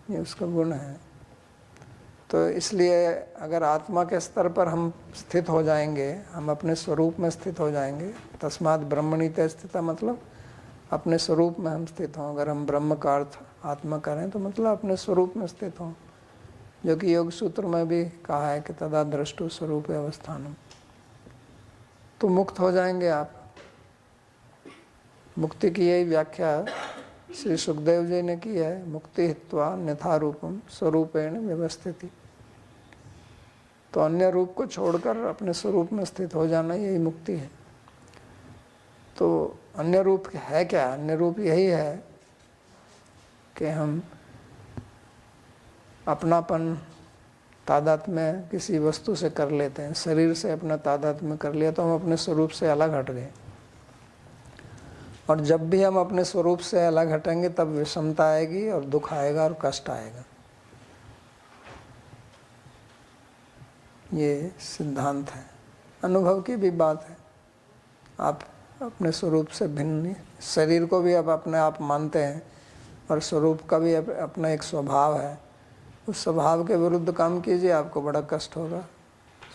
A: ये उसका गुण है। तो इसलिए अगर आत्मा के स्तर पर हम स्थित हो जाएंगे, हम अपने स्वरूप में स्थित हो जाएंगे, तस्मात् ब्रह्मणि ते स्थिता, मतलब अपने स्वरूप में हम स्थित हों। अगर हम ब्रह्म का अर्थ आत्मा करें तो मतलब अपने स्वरूप में स्थित हों, जो कि योग सूत्र में भी कहा है कि तदा द्रष्टु स्वरूप अवस्थानम। तो मुक्त हो जाएंगे आप। मुक्ति की यही व्याख्या श्री सुखदेव जी ने की है, मुक्ति हित्वा अन्यथा रूपम स्वरूपेण व्यवस्थिति। तो अन्य रूप को छोड़कर अपने स्वरूप में स्थित हो जाना, यही मुक्ति है। तो अन्य रूप है क्या? अन्य रूप यही है कि हम अपनापन तादात्म्य में किसी वस्तु से कर लेते हैं। शरीर से अपना तादात्म्य कर लिया तो हम अपने स्वरूप से अलग हट गए। और जब भी हम अपने स्वरूप से अलग हटेंगे तब विषमता आएगी और दुख आएगा और कष्ट आएगा। ये सिद्धांत है। अनुभव की भी बात है। आप अपने स्वरूप से भिन्न, शरीर को भी आप अपने आप मानते हैं और स्वरूप का भी अपना एक स्वभाव है। उस स्वभाव के विरुद्ध काम कीजिए, आपको बड़ा कष्ट होगा।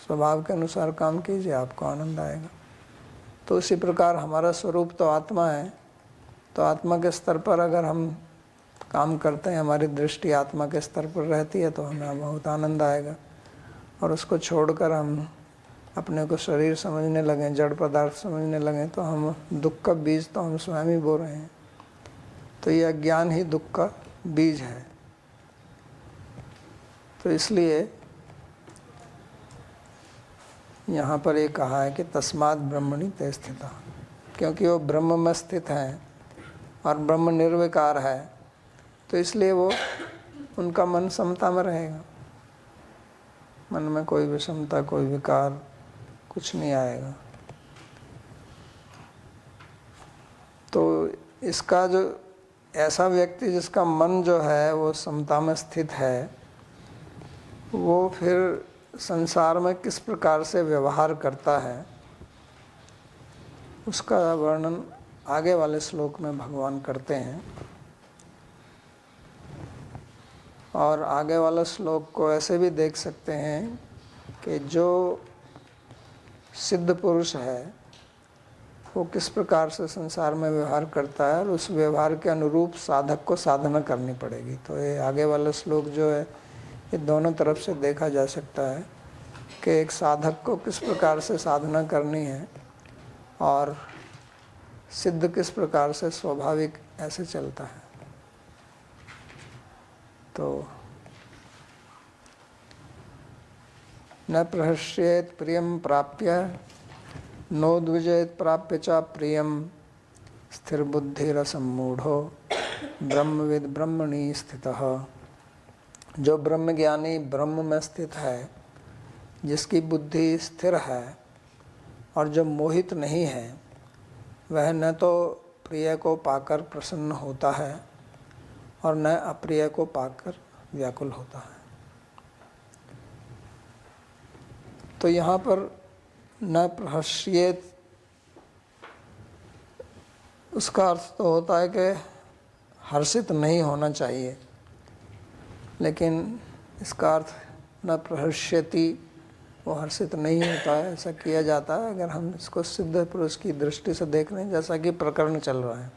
A: स्वभाव के अनुसार काम कीजिए, आपको आनंद आएगा। तो उसी प्रकार हमारा स्वरूप तो आत्मा है, तो आत्मा के स्तर पर अगर हम काम करते हैं, हमारी दृष्टि आत्मा के स्तर पर रहती है, तो हमें बहुत आनंद आएगा। और उसको छोड़कर हम अपने को शरीर समझने लगें, जड़ पदार्थ समझने लगें, तो हम दुख का बीज तो हम स्वयं ही बो रहे हैं। तो ये अज्ञान ही दुख का बीज है। तो इसलिए यहाँ पर ये कहा है कि तस्मात् ब्रह्मणि ते स्थिता, क्योंकि वो ब्रह्म में स्थित हैं और ब्रह्म निर्विकार है, तो इसलिए वो उनका मन समता में रहेगा। मन में कोई विषमता, कोई विकार कुछ नहीं आएगा। तो इसका जो ऐसा व्यक्ति जिसका मन जो है वो समता में स्थित है, वो फिर संसार में किस प्रकार से व्यवहार करता है, उसका वर्णन आगे वाले श्लोक में भगवान करते हैं। और आगे वाला श्लोक को ऐसे भी देख सकते हैं कि जो सिद्ध पुरुष है वो किस प्रकार से संसार में व्यवहार करता है, और उस व्यवहार के अनुरूप साधक को साधना करनी पड़ेगी। तो ये आगे वाला श्लोक जो है ये दोनों तरफ से देखा जा सकता है कि एक साधक को किस प्रकार से साधना करनी है और सिद्ध किस प्रकार से स्वाभाविक ऐसे चलता है। तो न प्रहस्येत प्रियम प्राप्य नोद्विजेत प्राप्य च प्रियम स्थिर बुद्धिरसम्मूढ़ो ब्रह्मविद ब्रह्मणि स्थितः। जो ब्रह्मज्ञानी ब्रह्म में स्थित है, जिसकी बुद्धि स्थिर है और जो मोहित नहीं है, वह न तो प्रिय को पाकर प्रसन्न होता है और न अप्रिय को पाकर व्याकुल होता है। तो यहाँ पर न प्रहस्येत, उसका अर्थ तो होता है कि हर्षित नहीं होना चाहिए, लेकिन इसका अर्थ न प्रहस्यति, वो हर्षित नहीं होता है, ऐसा किया जाता है अगर हम इसको सिद्ध पुरुष की दृष्टि से देख रहे हैं, जैसा कि प्रकरण चल रहा है।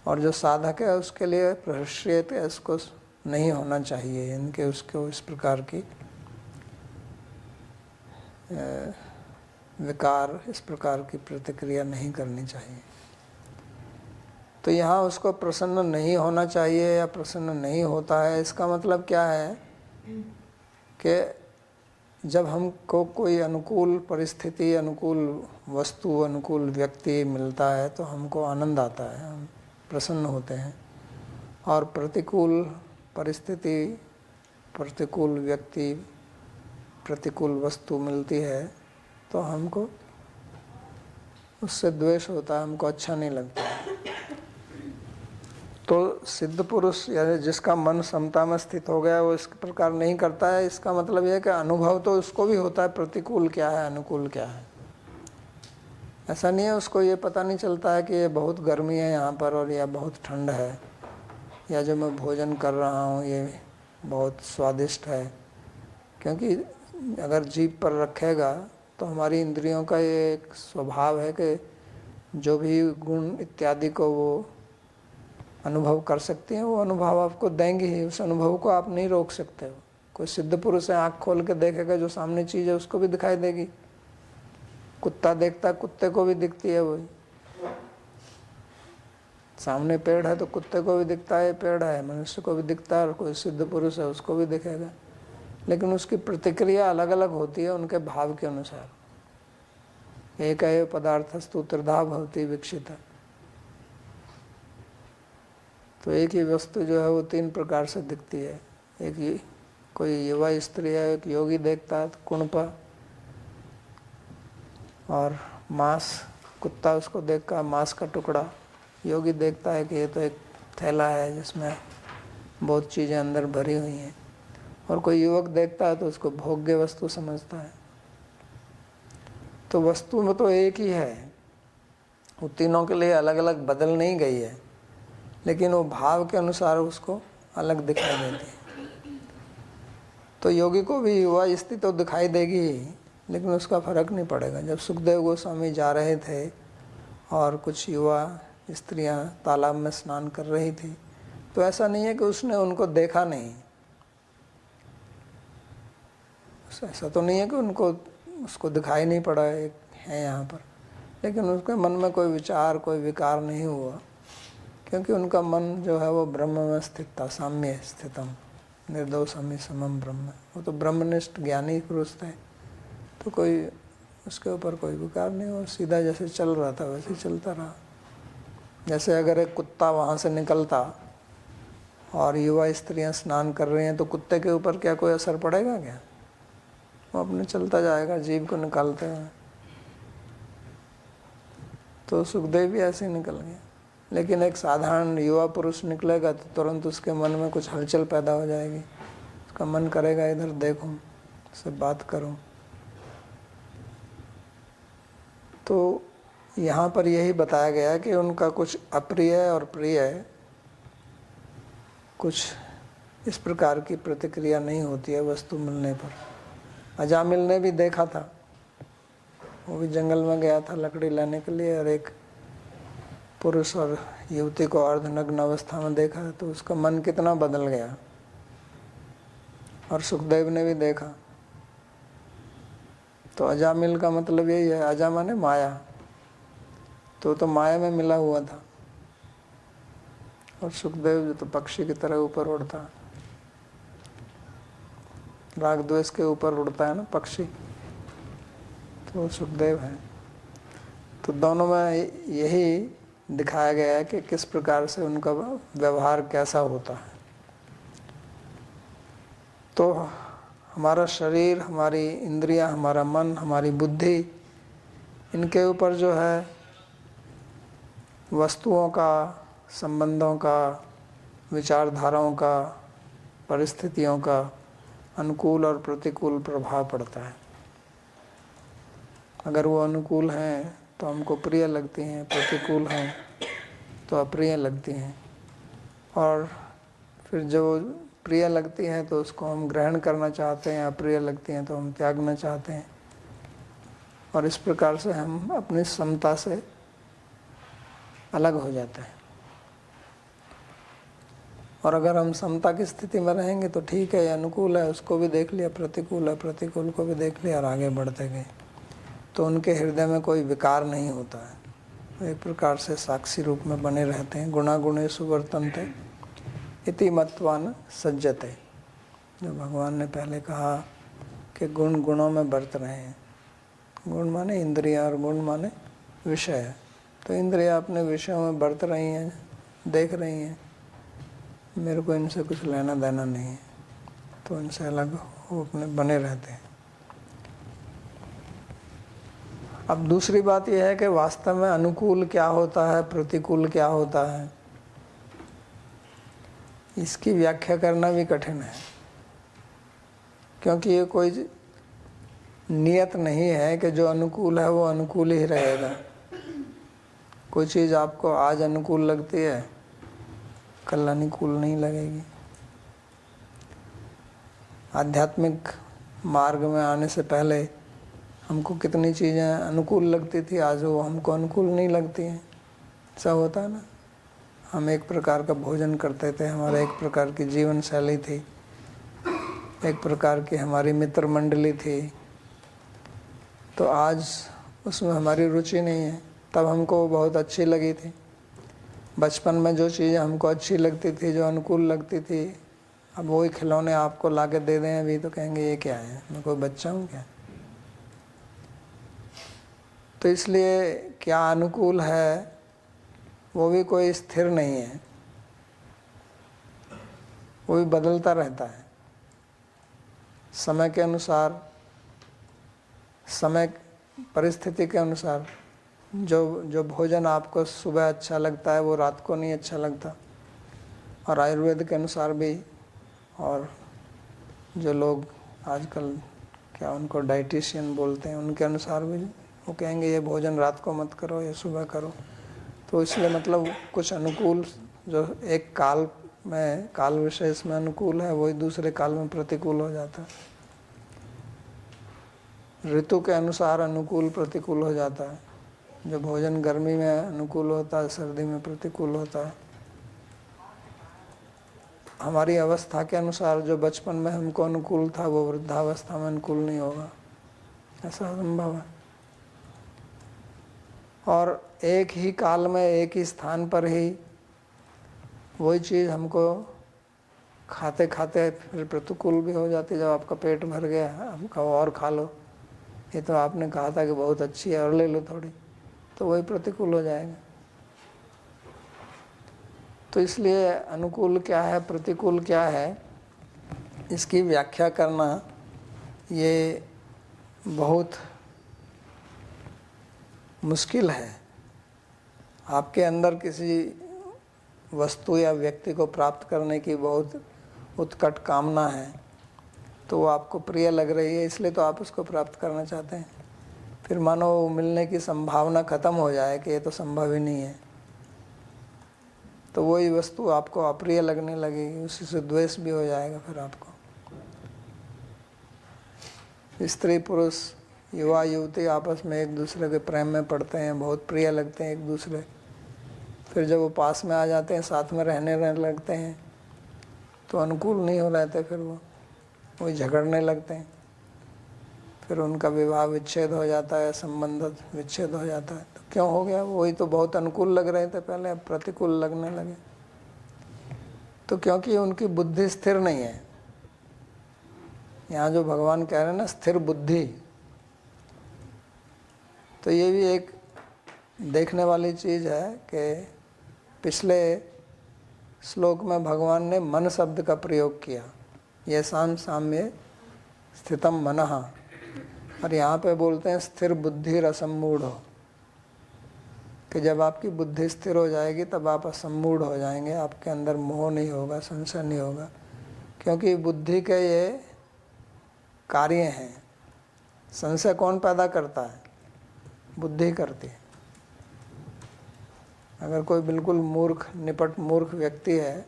A: और जो साधक है उसके लिए प्रहस्यत इसको नहीं होना चाहिए, इनके उसको इस प्रकार की विकार, इस प्रकार की प्रतिक्रिया नहीं करनी चाहिए। तो यहाँ उसको प्रसन्न नहीं होना चाहिए या प्रसन्न नहीं होता है, इसका मतलब क्या है कि जब हमको कोई अनुकूल परिस्थिति, अनुकूल वस्तु, अनुकूल व्यक्ति मिलता है तो हमको आनंद आता है, हम प्रसन्न होते हैं। और प्रतिकूल परिस्थिति, प्रतिकूल व्यक्ति, प्रतिकूल वस्तु मिलती है तो हमको उससे द्वेष होता है, हमको अच्छा नहीं लगता है। तो सिद्ध पुरुष यानी जिसका मन समता में स्थित हो गया, वो इस प्रकार नहीं करता है। इसका मतलब यह है कि अनुभव तो उसको भी होता है, प्रतिकूल क्या है, अनुकूल क्या है। ऐसा नहीं है उसको ये पता नहीं चलता है कि ये बहुत गर्मी है यहाँ पर और यह बहुत ठंड है, या जो मैं भोजन कर रहा हूँ ये बहुत स्वादिष्ट है। क्योंकि अगर जीभ पर रखेगा तो हमारी इंद्रियों का ये एक स्वभाव है कि जो भी गुण इत्यादि को वो अनुभव कर सकती हैं, वो अनुभव आपको देंगे ही, उस अनुभव को आप नहीं रोक सकते हो। कोई सिद्ध पुरुष है, आँख खोल के देखेगा, जो सामने चीज़ है उसको भी दिखाई देगी। कुत्ता देखता है, कुत्ते को भी दिखती है वही। सामने पेड़ है तो कुत्ते को भी दिखता है पेड़ है, मनुष्य को भी दिखता है, और कोई सिद्ध पुरुष है उसको भी दिखेगा। लेकिन उसकी प्रतिक्रिया अलग अलग होती है उनके भाव के अनुसार। एक एव पदार्थस्तु त्रिधा भवति विकसिता। तो एक ही वस्तु जो है वो तीन प्रकार से दिखती है। एक ही कोई युवा स्त्री है, एक योगी देखता है कुणपा, और मांस, कुत्ता उसको देखकर मांस का टुकड़ा। योगी देखता है कि ये तो एक थैला है जिसमें बहुत चीज़ें अंदर भरी हुई हैं। और कोई युवक देखता है तो उसको भोग्य वस्तु समझता है। तो वस्तु में तो एक ही है, वो तीनों के लिए अलग अलग बदल नहीं गई है, लेकिन वो भाव के अनुसार उसको अलग दिखाई देती है। तो योगी को भी युवा स्थिति तो दिखाई देगी ही, लेकिन उसका फर्क नहीं पड़ेगा। जब सुखदेव गोस्वामी जा रहे थे और कुछ युवा स्त्रियां तालाब में स्नान कर रही थी, तो ऐसा नहीं है कि उसने उनको देखा नहीं, ऐसा तो नहीं है कि उसको दिखाई नहीं पड़ा एक है यहाँ पर, लेकिन उसके मन में कोई विचार कोई विकार नहीं हुआ, क्योंकि उनका मन जो है वो ब्रह्म में स्थित था। साम्य स्थितम निर्दोषमी समम ब्रह्म, वो तो ब्रह्मनिष्ठ ज्ञानी पुरुष थे, तो कोई उसके ऊपर कोई विकार नहीं हुआ, सीधा जैसे चल रहा था वैसे ही चलता रहा। जैसे अगर एक कुत्ता वहाँ से निकलता और युवा स्त्रियाँ स्नान कर रही हैं, तो कुत्ते के ऊपर क्या कोई असर पड़ेगा क्या? वो अपने चलता जाएगा जीभ को निकालते हुए। तो सुखदेव भी ऐसे ही निकल गए। लेकिन एक साधारण युवा पुरुष निकलेगा तो तुरंत उसके मन में कुछ हलचल पैदा हो जाएगी, उसका मन करेगा इधर देखूं, उससे बात करूं। तो यहाँ पर यही बताया गया कि उनका कुछ अप्रिय और प्रिय कुछ इस प्रकार की प्रतिक्रिया नहीं होती है वस्तु मिलने पर। अजामिल ने भी देखा था, वो भी जंगल में गया था लकड़ी लाने के लिए, और एक पुरुष और युवती को अर्धनग्न अवस्था में देखा, तो उसका मन कितना बदल गया। और सुखदेव ने भी देखा। तो अजामिल का मतलब यही है, अजा माने माया, तो माया में मिला हुआ था। और सुखदेव जो तो पक्षी की तरह ऊपर उड़ता, राग द्वेष के ऊपर उड़ता है ना पक्षी, तो सुखदेव है। तो दोनों में यही दिखाया गया है कि किस प्रकार से उनका व्यवहार कैसा होता है। तो हमारा शरीर, हमारी इंद्रियां, हमारा मन, हमारी बुद्धि, इनके ऊपर जो है वस्तुओं का, संबंधों का, विचारधाराओं का, परिस्थितियों का अनुकूल और प्रतिकूल प्रभाव पड़ता है। अगर वो अनुकूल हैं तो हमको प्रिय लगती हैं, प्रतिकूल हैं तो अप्रिय लगती हैं। और फिर जो प्रिय लगती हैं तो उसको हम ग्रहण करना चाहते हैं, अप्रिय लगती हैं तो हम त्यागना चाहते हैं। और इस प्रकार से हम अपनी समता से अलग हो जाते हैं। और अगर हम समता की स्थिति में रहेंगे तो ठीक है, अनुकूल है उसको भी देख लिया, प्रतिकूल है प्रतिकूल को भी देख लिया, और आगे बढ़ते गए, तो उनके हृदय में कोई विकार नहीं होता है। वो एक प्रकार से साक्षी रूप में बने रहते हैं। गुणा गुणेषु वर्तन्ते इति मत्वा न सज्जते, जो भगवान ने पहले कहा कि गुण गुणों में बरत रहे हैं। गुण माने इंद्रिया और गुण माने विषय। तो इंद्रिया अपने विषयों में बरत रही हैं, देख रही हैं, मेरे को इनसे कुछ लेना देना नहीं है, तो इनसे अलग वो अपने बने रहते हैं। अब दूसरी बात यह है कि वास्तव में अनुकूल क्या होता है, प्रतिकूल क्या होता है, इसकी व्याख्या करना भी कठिन है, क्योंकि ये कोई नियत नहीं है कि जो अनुकूल है वो अनुकूल ही रहेगा। कोई चीज़ आपको आज अनुकूल लगती है, कल अनुकूल नहीं लगेगी। आध्यात्मिक मार्ग में आने से पहले हमको कितनी चीज़ें अनुकूल लगती थी, आज वो हमको अनुकूल नहीं लगती हैं। ऐसा होता है ना। हम एक प्रकार का भोजन करते थे, हमारा एक प्रकार की जीवन शैली थी, एक प्रकार की हमारी मित्र मंडली थी, तो आज उसमें हमारी रुचि नहीं है। तब हमको वो बहुत अच्छी लगी थी। बचपन में जो चीज़ें हमको अच्छी लगती थी, जो अनुकूल लगती थी, अब वही खिलौने आपको ला के दे दें अभी तो कहेंगे ये क्या है, मैं कोई बच्चा हूँ क्या। तो इसलिए क्या अनुकूल है वो भी कोई स्थिर नहीं है, वो भी बदलता रहता है समय के अनुसार, समय परिस्थिति के अनुसार। जो भोजन आपको सुबह अच्छा लगता है वो रात को नहीं अच्छा लगता, और आयुर्वेद के अनुसार भी, और जो लोग आजकल क्या उनको डाइटिशियन बोलते हैं, उनके अनुसार भी वो कहेंगे ये भोजन रात को मत करो, ये सुबह करो। तो इसलिए मतलब कुछ अनुकूल जो एक काल में, काल विशेष में अनुकूल है, वही दूसरे काल में प्रतिकूल हो जाता है। ऋतु के अनुसार अनुकूल प्रतिकूल हो जाता है। जो भोजन गर्मी में अनुकूल होता है, सर्दी में प्रतिकूल होता है। हमारी अवस्था के अनुसार जो बचपन में हमको अनुकूल था, वो वृद्धावस्था में अनुकूल नहीं होगा, ऐसा संभव है। और एक ही काल में, एक ही स्थान पर ही वही चीज़ हमको खाते खाते फिर प्रतिकूल भी हो जाती है। जब आपका पेट भर गया, आप कहो और खा लो, ये तो आपने कहा था कि बहुत अच्छी है, और ले लो थोड़ी, तो वही प्रतिकूल हो जाएगा। तो इसलिए अनुकूल क्या है, प्रतिकूल क्या है, इसकी व्याख्या करना ये बहुत मुश्किल है। आपके अंदर किसी वस्तु या व्यक्ति को प्राप्त करने की बहुत उत्कट कामना है, तो वो आपको प्रिय लग रही है, इसलिए तो आप उसको प्राप्त करना चाहते हैं। फिर मानो मिलने की संभावना खत्म हो जाए कि ये तो संभव ही नहीं है, तो वही वस्तु आपको अप्रिय लगने लगेगी, उसी से द्वेष भी हो जाएगा। फिर आपको स्त्री पुरुष, युवा युवती आपस में एक दूसरे के प्रेम में पड़ते हैं, बहुत प्रिय लगते हैं एक दूसरे। फिर जब वो पास में आ जाते हैं, साथ में रहने लगते हैं, तो अनुकूल नहीं हो रहते, फिर वो वही झगड़ने लगते हैं। फिर उनका विवाह विच्छेद हो जाता है, संबंध विच्छेद हो जाता है। तो क्यों हो गया? वही तो बहुत अनुकूल लग रहे थे पहले, अब प्रतिकूल लगने लगे। तो क्योंकि उनकी बुद्धि स्थिर नहीं है। यहाँ जो भगवान कह रहे हैं ना, स्थिर बुद्धि, तो ये भी एक देखने वाली चीज़ है कि पिछले श्लोक में भगवान ने मन शब्द का प्रयोग किया, ये साम्य स्थितम मनः, और यहाँ पे बोलते हैं स्थिर बुद्धि असम्मूढ़ हो, कि जब आपकी बुद्धि स्थिर हो जाएगी तब आप असम्मूढ़ हो जाएंगे, आपके अंदर मोह नहीं होगा, संशय नहीं होगा। क्योंकि बुद्धि के ये कार्य हैं। संशय कौन पैदा करता है? बुद्धि करती है। अगर कोई बिल्कुल मूर्ख, निपट मूर्ख व्यक्ति है,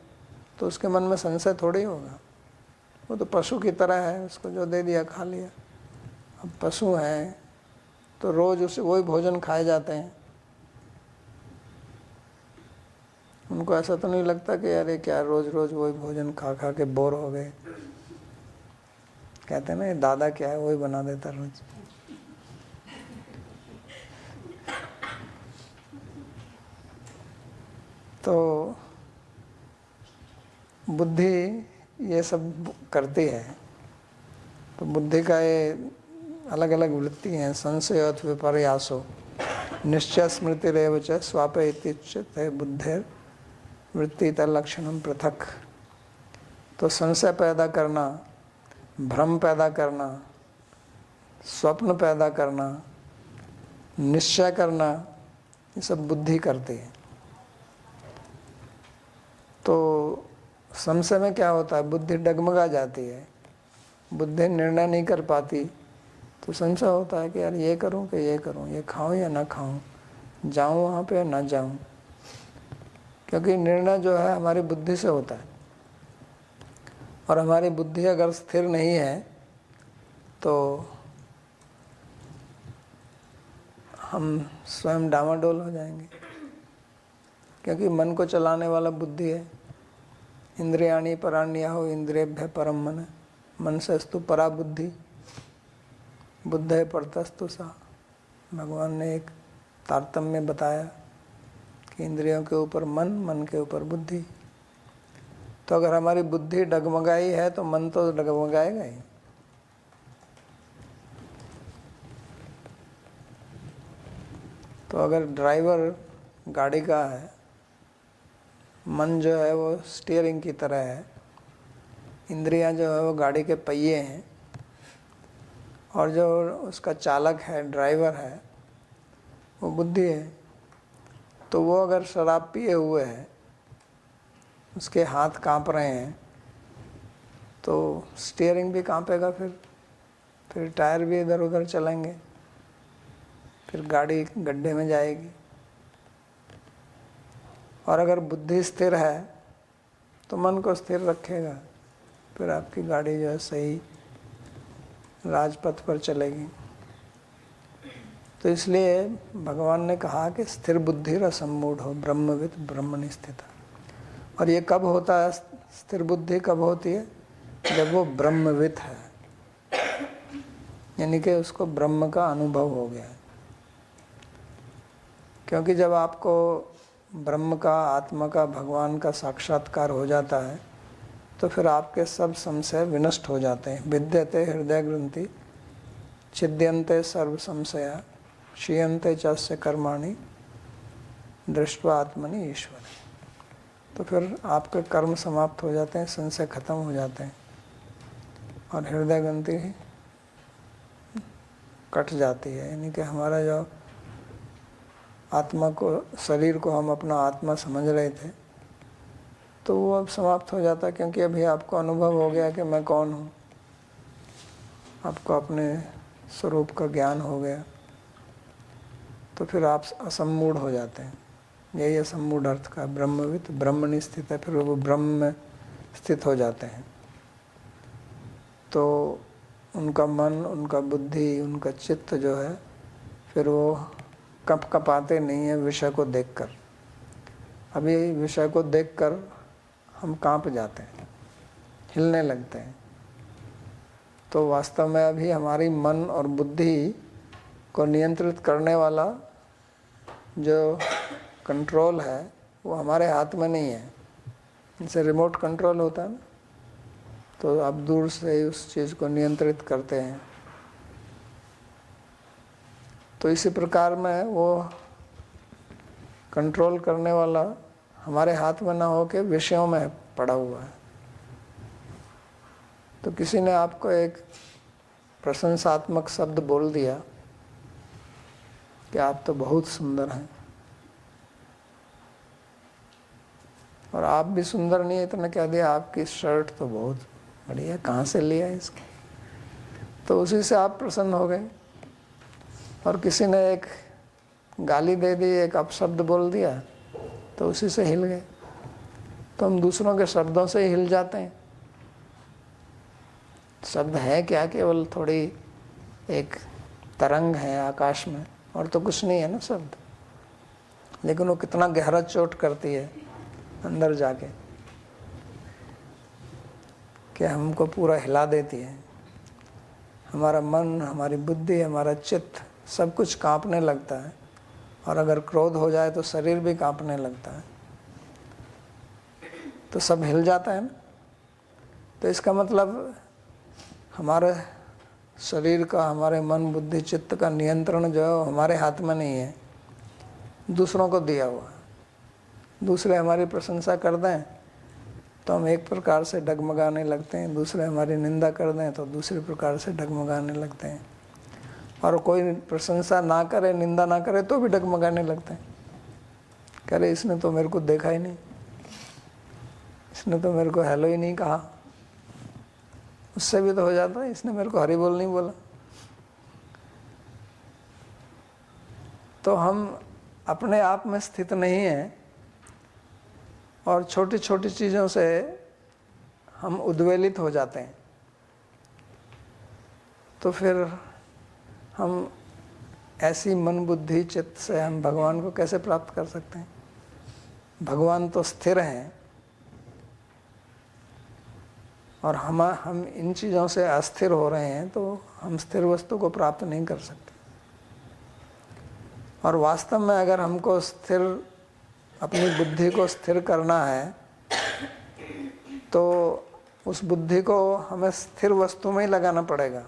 A: तो उसके मन में संशय थोड़ी होगा। वो तो पशु की तरह है, उसको जो दे दिया खा लिया। अब पशु हैं तो रोज़ उसे वही भोजन खाए जाते हैं, उनको ऐसा तो नहीं लगता कि अरे क्या रोज़ रोज़ वही भोजन खा खा के बोर हो गए। कहते हैं ना, दादा क्या है वही बना देता रोज। तो बुद्धि ये सब करती है। तो बुद्धि का ये अलग अलग वृत्ति हैं। संशय अथवा विपर्यासो निश्चय स्मृति रेव च स्वापे इत्युच्यते बुद्धेर वृत्ति लक्षणम पृथक। तो संशय पैदा करना, भ्रम पैदा करना, स्वप्न पैदा करना, निश्चय करना, ये सब बुद्धि करती है। तो संशय में क्या होता है? बुद्धि डगमगा जाती है, बुद्धि निर्णय नहीं कर पाती। तो संशय होता है कि यार ये करूं कि ये करूं, ये खाऊं या ना खाऊं, जाऊं वहाँ पे या ना जाऊं। क्योंकि निर्णय जो है हमारी बुद्धि से होता है, और हमारी बुद्धि अगर स्थिर नहीं है तो हम स्वयं डामाडोल हो जाएंगे। क्योंकि मन को चलाने वाला बुद्धि है। इंद्रियाणि पराण्याहुः इंद्रियेभ्यः परम मन, मन से स्तु परा बुद्धि, बुद्धे परतस्तु सा। भगवान ने एक तारतम्य बताया कि इंद्रियों के ऊपर मन, मन के ऊपर बुद्धि। तो अगर हमारी बुद्धि डगमगाई है तो मन तो डगमगाएगा ही। तो अगर ड्राइवर गाड़ी का है, मन जो है वो स्टीयरिंग की तरह है, इंद्रियां जो है वो गाड़ी के पहिए हैं, और जो उसका चालक है, ड्राइवर है, वो बुद्धि है। तो वो अगर शराब पिए हुए है, उसके हाथ कांप रहे हैं, तो स्टीयरिंग भी कांपेगा, फिर टायर भी इधर उधर चलेंगे, फिर गाड़ी गड्ढे में जाएगी। और अगर बुद्धि स्थिर है तो मन को स्थिर रखेगा, फिर आपकी गाड़ी जो है सही राजपथ पर चलेगी। तो इसलिए भगवान ने कहा कि स्थिर बुद्धि रसम्मूढ़ हो ब्रह्मविद ब्रह्मणि स्थित। और ये कब होता है, स्थिर बुद्धि कब होती है? जब वो ब्रह्मविद है, यानी कि उसको ब्रह्म का अनुभव हो गया है। क्योंकि जब आपको ब्रह्म का, आत्मा का, भगवान का साक्षात्कार हो जाता है तो फिर आपके सब संशय विनष्ट हो जाते हैं। विद्यते हृदय ग्रंथि छिद्यन्ते सर्व संशया क्षीयन्ते चास्य कर्माणि दृष्ट्वा आत्मनि ईश्वर। तो फिर आपके कर्म समाप्त हो जाते हैं, संशय खत्म हो जाते हैं और हृदय ग्रंथि कट जाती है। यानी कि हमारा जो आत्मा को, शरीर को हम अपना आत्मा समझ रहे थे तो वो अब समाप्त हो जाता है, क्योंकि अभी आपको अनुभव हो गया कि मैं कौन हूँ। आपको अपने स्वरूप का ज्ञान हो गया तो फिर आप असम्मूढ़ हो जाते हैं। यही असम्मूढ़ अर्थ का ब्रह्मविद ब्रह्मणि स्थित है, फिर वो ब्रह्म में स्थित हो जाते हैं। तो उनका मन, उनका बुद्धि, उनका चित्त जो है फिर वो कँपाते नहीं है विषय को देखकर। अभी विषय को देखकर हम काँप जाते हैं, हिलने लगते हैं। तो वास्तव में अभी हमारी मन और बुद्धि को नियंत्रित करने वाला जो कंट्रोल है वो हमारे हाथ में नहीं है। जैसे रिमोट कंट्रोल होता है ना, तो आप दूर से ही उस चीज़ को नियंत्रित करते हैं। तो इसी प्रकार में वो कंट्रोल करने वाला हमारे हाथ में ना हो के विषयों में पड़ा हुआ है। तो किसी ने आपको एक प्रशंसात्मक शब्द बोल दिया कि आप तो बहुत सुंदर हैं, और आप भी सुंदर नहीं है, इतना कह दिया आपकी शर्ट तो बहुत बढ़िया, कहाँ से लिया है इसकी, तो उसी से आप प्रसन्न हो गए। और किसी ने एक गाली दे दी, एक अपशब्द बोल दिया, तो उसी से हिल गए। तो हम दूसरों के शब्दों से ही हिल जाते हैं। शब्द है क्या, केवल थोड़ी एक तरंग है आकाश में, और तो कुछ नहीं है ना शब्द, लेकिन वो कितना गहरा चोट करती है अंदर जाके कि हमको पूरा हिला देती है। हमारा मन, हमारी बुद्धि, हमारा चित्त सब कुछ कांपने लगता है। और अगर क्रोध हो जाए तो शरीर भी कांपने लगता है, तो सब हिल जाता है ना। तो इसका मतलब हमारे शरीर का, हमारे मन बुद्धि चित्त का नियंत्रण जो है हमारे हाथ में नहीं है, दूसरों को दिया हुआ है। दूसरे हमारी प्रशंसा कर दें तो हम एक प्रकार से डगमगाने लगते हैं, दूसरे हमारी निंदा कर दें तो दूसरे प्रकार से डगमगाने लगते हैं, और कोई प्रशंसा ना करे, निंदा ना करे तो भी डगमगाने लगते हैं। कह रहे इसने तो मेरे को देखा ही नहीं, इसने तो मेरे को हेलो ही नहीं कहा। उससे भी तो हो जाता है, इसने मेरे को हरि बोल नहीं बोला। तो हम अपने आप में स्थित नहीं हैं और छोटी छोटी चीज़ों से हम उद्वेलित हो जाते हैं। तो फिर हम ऐसी मन बुद्धि चित्त से हम भगवान को कैसे प्राप्त कर सकते हैं? भगवान तो स्थिर हैं और हम इन चीज़ों से अस्थिर हो रहे हैं, तो हम स्थिर वस्तु को प्राप्त नहीं कर सकते। और वास्तव में अगर हमको स्थिर, अपनी बुद्धि को स्थिर करना है तो उस बुद्धि को हमें स्थिर वस्तु में ही लगाना पड़ेगा।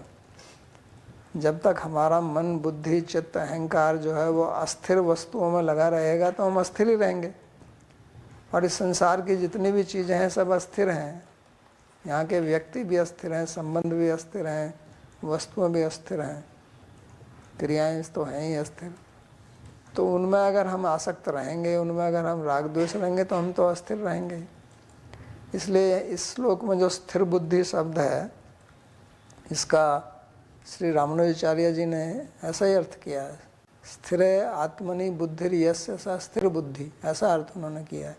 A: जब तक हमारा मन बुद्धि चित्त अहंकार जो है वो अस्थिर वस्तुओं में लगा रहेगा तो हम अस्थिर ही रहेंगे। और इस संसार की जितनी भी चीज़ें हैं सब अस्थिर हैं। यहाँ के व्यक्ति भी अस्थिर हैं, संबंध भी अस्थिर हैं, वस्तुएं भी अस्थिर हैं, क्रियाएं तो हैं ही अस्थिर। तो उनमें अगर हम आसक्त रहेंगे, उनमें अगर हम राग द्वेष रहेंगे तो हम तो अस्थिर रहेंगे। इसलिए इस श्लोक में जो स्थिर बुद्धि शब्द है, इसका श्री रामानुजाचार्य जी ने ऐसा ही अर्थ किया है। स्थिर आत्मनि बुद्धि यस्य सा स्थिर बुद्धि, ऐसा अर्थ उन्होंने किया है।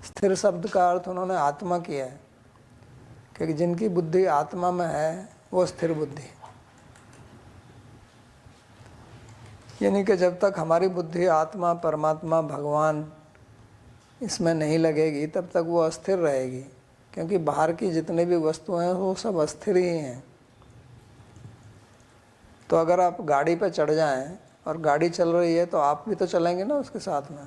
A: स्थिर शब्द का अर्थ उन्होंने आत्मा किया है, क्योंकि जिनकी बुद्धि आत्मा में है वो स्थिर बुद्धि है। यानी कि जब तक हमारी बुद्धि आत्मा, परमात्मा, भगवान इसमें नहीं लगेगी तब तक वो अस्थिर रहेगी, क्योंकि बाहर की जितनी भी वस्तुएं हैं वो सब अस्थिर ही हैं। तो अगर आप गाड़ी पर चढ़ जाएं और गाड़ी चल रही है तो आप भी तो चलेंगे ना उसके साथ में।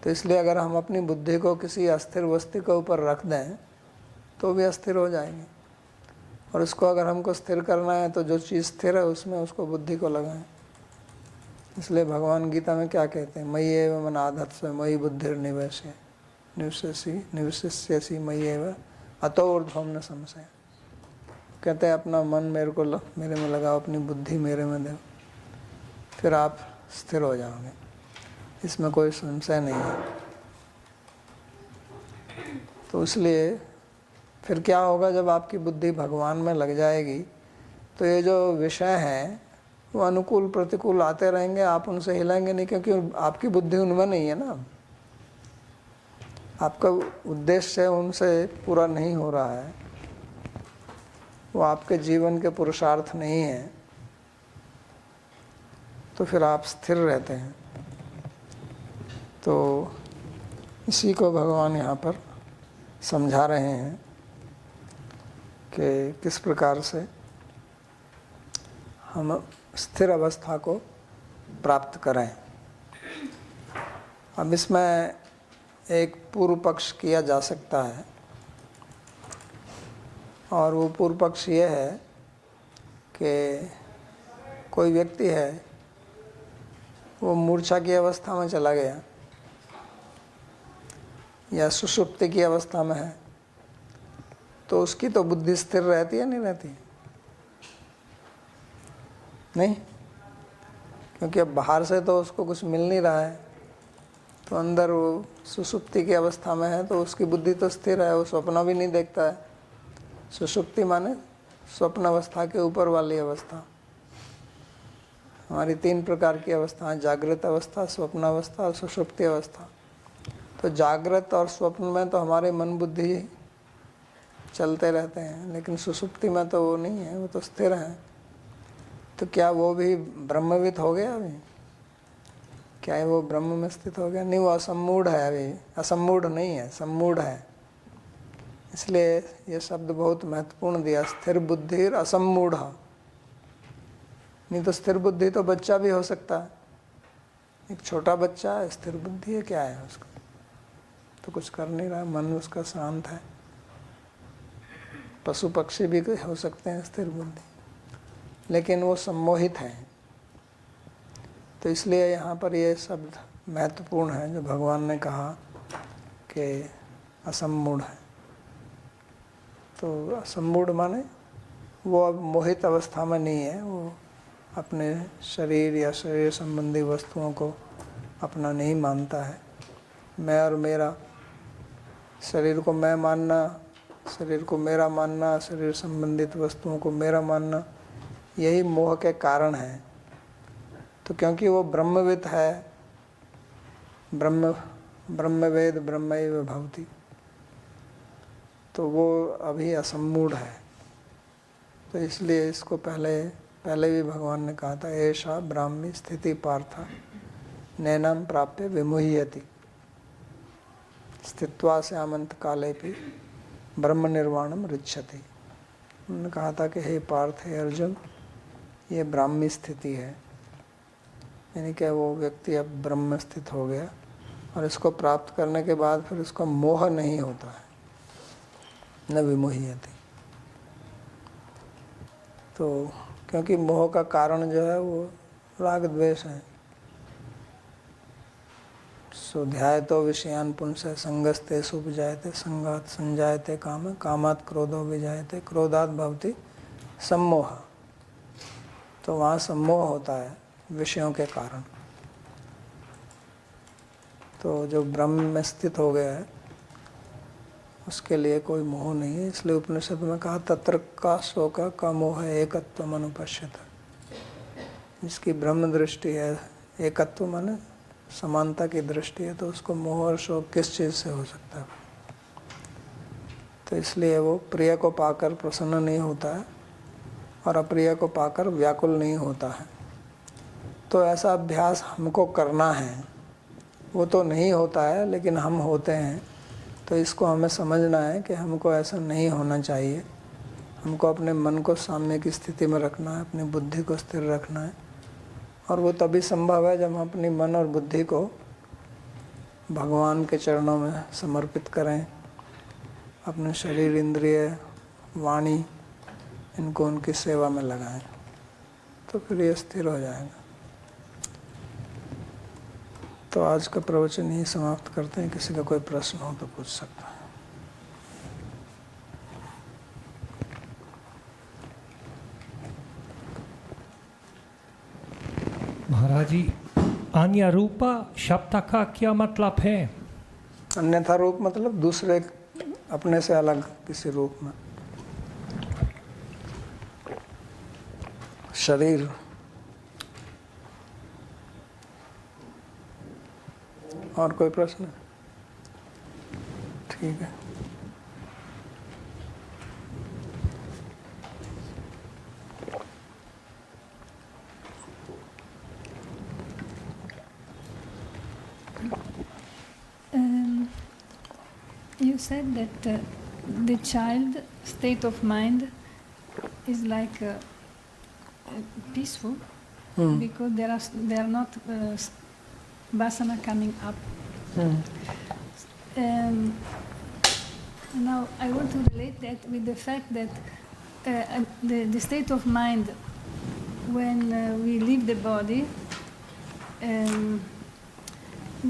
A: तो इसलिए अगर हम अपनी बुद्धि को किसी अस्थिर वस्तु के ऊपर रख दें तो भी अस्थिर हो जाएंगे। और उसको अगर हमको स्थिर करना है तो जो चीज़ स्थिर है उसमें उसको बुद्धि को लगाएं। इसलिए भगवान गीता में क्या कहते हैं, मयि एव मन आधत्स्व मयि बुद्धिर निवसिष्यसि मयि एव अतो ऊर्ध्वं न संशय। कहते हैं अपना मन मेरे में लगाओ, अपनी बुद्धि मेरे में दो, फिर आप स्थिर हो जाओगे, इसमें कोई संशय नहीं है। तो इसलिए फिर क्या होगा, जब आपकी बुद्धि भगवान में लग जाएगी तो ये जो विषय हैं वो अनुकूल प्रतिकूल आते रहेंगे, आप उनसे हिलेंगे नहीं, क्योंकि आपकी बुद्धि उनमें नहीं है ना। आपका उद्देश्य उनसे पूरा नहीं हो रहा है, वो आपके जीवन के पुरुषार्थ नहीं है, तो फिर आप स्थिर रहते हैं। तो इसी को भगवान यहाँ पर समझा रहे हैं कि किस प्रकार से हम स्थिर अवस्था को प्राप्त करें। अब इसमें एक पूर्व पक्ष किया जा सकता है, और वो पूर्व पक्ष ये है कि कोई व्यक्ति है, वो मूर्छा की अवस्था में चला गया या सुषुप्ति की अवस्था में है, तो उसकी तो बुद्धि स्थिर रहती है नहीं रहती? नहीं, क्योंकि अब बाहर से तो उसको कुछ मिल नहीं रहा है, तो अंदर वो सुषुप्ति की अवस्था में है तो उसकी बुद्धि तो स्थिर है, वो स्वप्न भी नहीं देखता है। सुषुप्ति माने स्वप्न अवस्था के ऊपर वाली अवस्था। हमारी 3 प्रकार की अवस्था है, जागृत अवस्था, स्वप्न अवस्था और सुषुप्ति अवस्था। तो जागृत और स्वप्न में तो हमारे मन बुद्धि चलते रहते हैं, लेकिन सुषुप्ति में तो वो नहीं है, वो तो स्थिर है। तो क्या वो भी ब्रह्मविद हो गया अभी? क्या वो ब्रह्म में स्थित हो गया? नहीं, वो असम्मूढ़ है अभी, असम्मूढ़ नहीं है, सम्मूढ़ है। इसलिए ये शब्द बहुत महत्वपूर्ण दिया, स्थिर बुद्धि असम्मूढ़। नहीं तो स्थिर बुद्धि तो बच्चा भी हो सकता है, एक छोटा बच्चा है, स्थिर बुद्धि है, क्या है उसको? तो कुछ कर नहीं रहा, मन उसका शांत है। पशु पक्षी भी हो सकते हैं स्थिर बुद्धि, लेकिन वो सम्मोहित हैं। तो इसलिए यहाँ पर ये शब्द महत्वपूर्ण है जो भगवान ने कहा कि असम्मूढ़ है। तो असम्मूढ़ माने वो अब मोहित अवस्था में नहीं है, वो अपने शरीर या शरीर संबंधी वस्तुओं को अपना नहीं मानता है। मैं और मेरा, शरीर को मैं मानना, शरीर को मेरा मानना, शरीर संबंधित वस्तुओं को मेरा मानना, यही मोह के कारण है। तो क्योंकि वो ब्रह्मविद है, ब्रह्मवेद ब्रह्मैव भवति, तो वो अभी असम्मूढ़ है। तो इसलिए इसको पहले भी भगवान ने कहा था, एषा ब्राह्मी स्थिति पार्थ नैनम प्राप्य विमुह्यति स्थित्वा स्यामंत काले भी ब्रह्म निर्वाणम रिच्छति। उन्होंने कहा था कि हे पार्थ, हे अर्जुन, ये ब्राह्मी स्थिति है, यानी कि वो व्यक्ति अब ब्रह्म में स्थित हो गया, और इसको प्राप्त करने के बाद फिर उसका मोह नहीं होता है, न विमुह्यति। तो क्योंकि मोह का कारण जो है वो राग द्वेष है। ध्यायतो विषयान पुंसः संगस्ते सुपजायते संगात संजायते काम कामात् क्रोधो विजायते क्रोधात् भवति सम्मोह। तो वहाँ सम्मोह होता है विषयों के कारण। तो जो ब्रह्म में स्थित हो गया है उसके लिए कोई मोह नहीं है। इसलिए उपनिषद में कहा तत्र का शोक का मोह है एकत्व अनुपश्यता। जिसकी ब्रह्म दृष्टि है, एकत्व माने समानता की दृष्टि है, तो उसको मोह और शोक किस चीज़ से हो सकता है। तो इसलिए वो प्रिय को पाकर प्रसन्न नहीं होता है और अप्रिय को पाकर व्याकुल नहीं होता है। तो ऐसा अभ्यास हमको करना है। वो तो नहीं होता है लेकिन हम होते हैं। तो इसको हमें समझना है कि हमको ऐसा नहीं होना चाहिए। हमको अपने मन को साम्य की स्थिति में रखना है, अपनी बुद्धि को स्थिर रखना है। और वो तभी संभव है जब हम अपनी मन और बुद्धि को भगवान के चरणों में समर्पित करें, अपने शरीर, इंद्रिय, वाणी, इनको उनकी सेवा में लगाएं, तो फिर ये स्थिर हो जाएगा। तो आज का प्रवचन ही समाप्त करते हैं। किसी का कोई प्रश्न हो तो पूछ सकता है।
B: महाराज जी, अन्य रूपा शब्द का क्या मतलब है?
A: अन्यथा रूप मतलब दूसरे, अपने से अलग किसी रूप में। शरीर, और कोई प्रश्न? ठीक है।
C: You said that the child state of mind is like peaceful because there are not vasana coming up. Now I want to relate that with the fact that the state of mind when we leave the body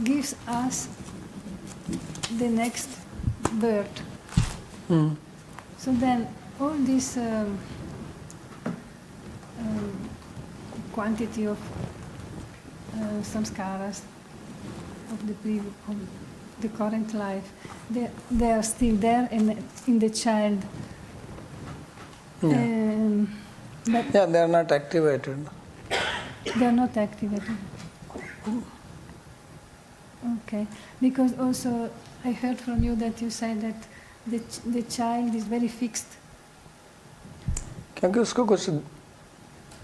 C: gives us the next birth. So then all this quantity of samskaras of the current life, they are still there in the child. But
A: Yeah, they are not activated.
C: they are not activated. Okay, because also I heard from you that you said that the child is very fixed.
A: क्योंकि उसको कुछ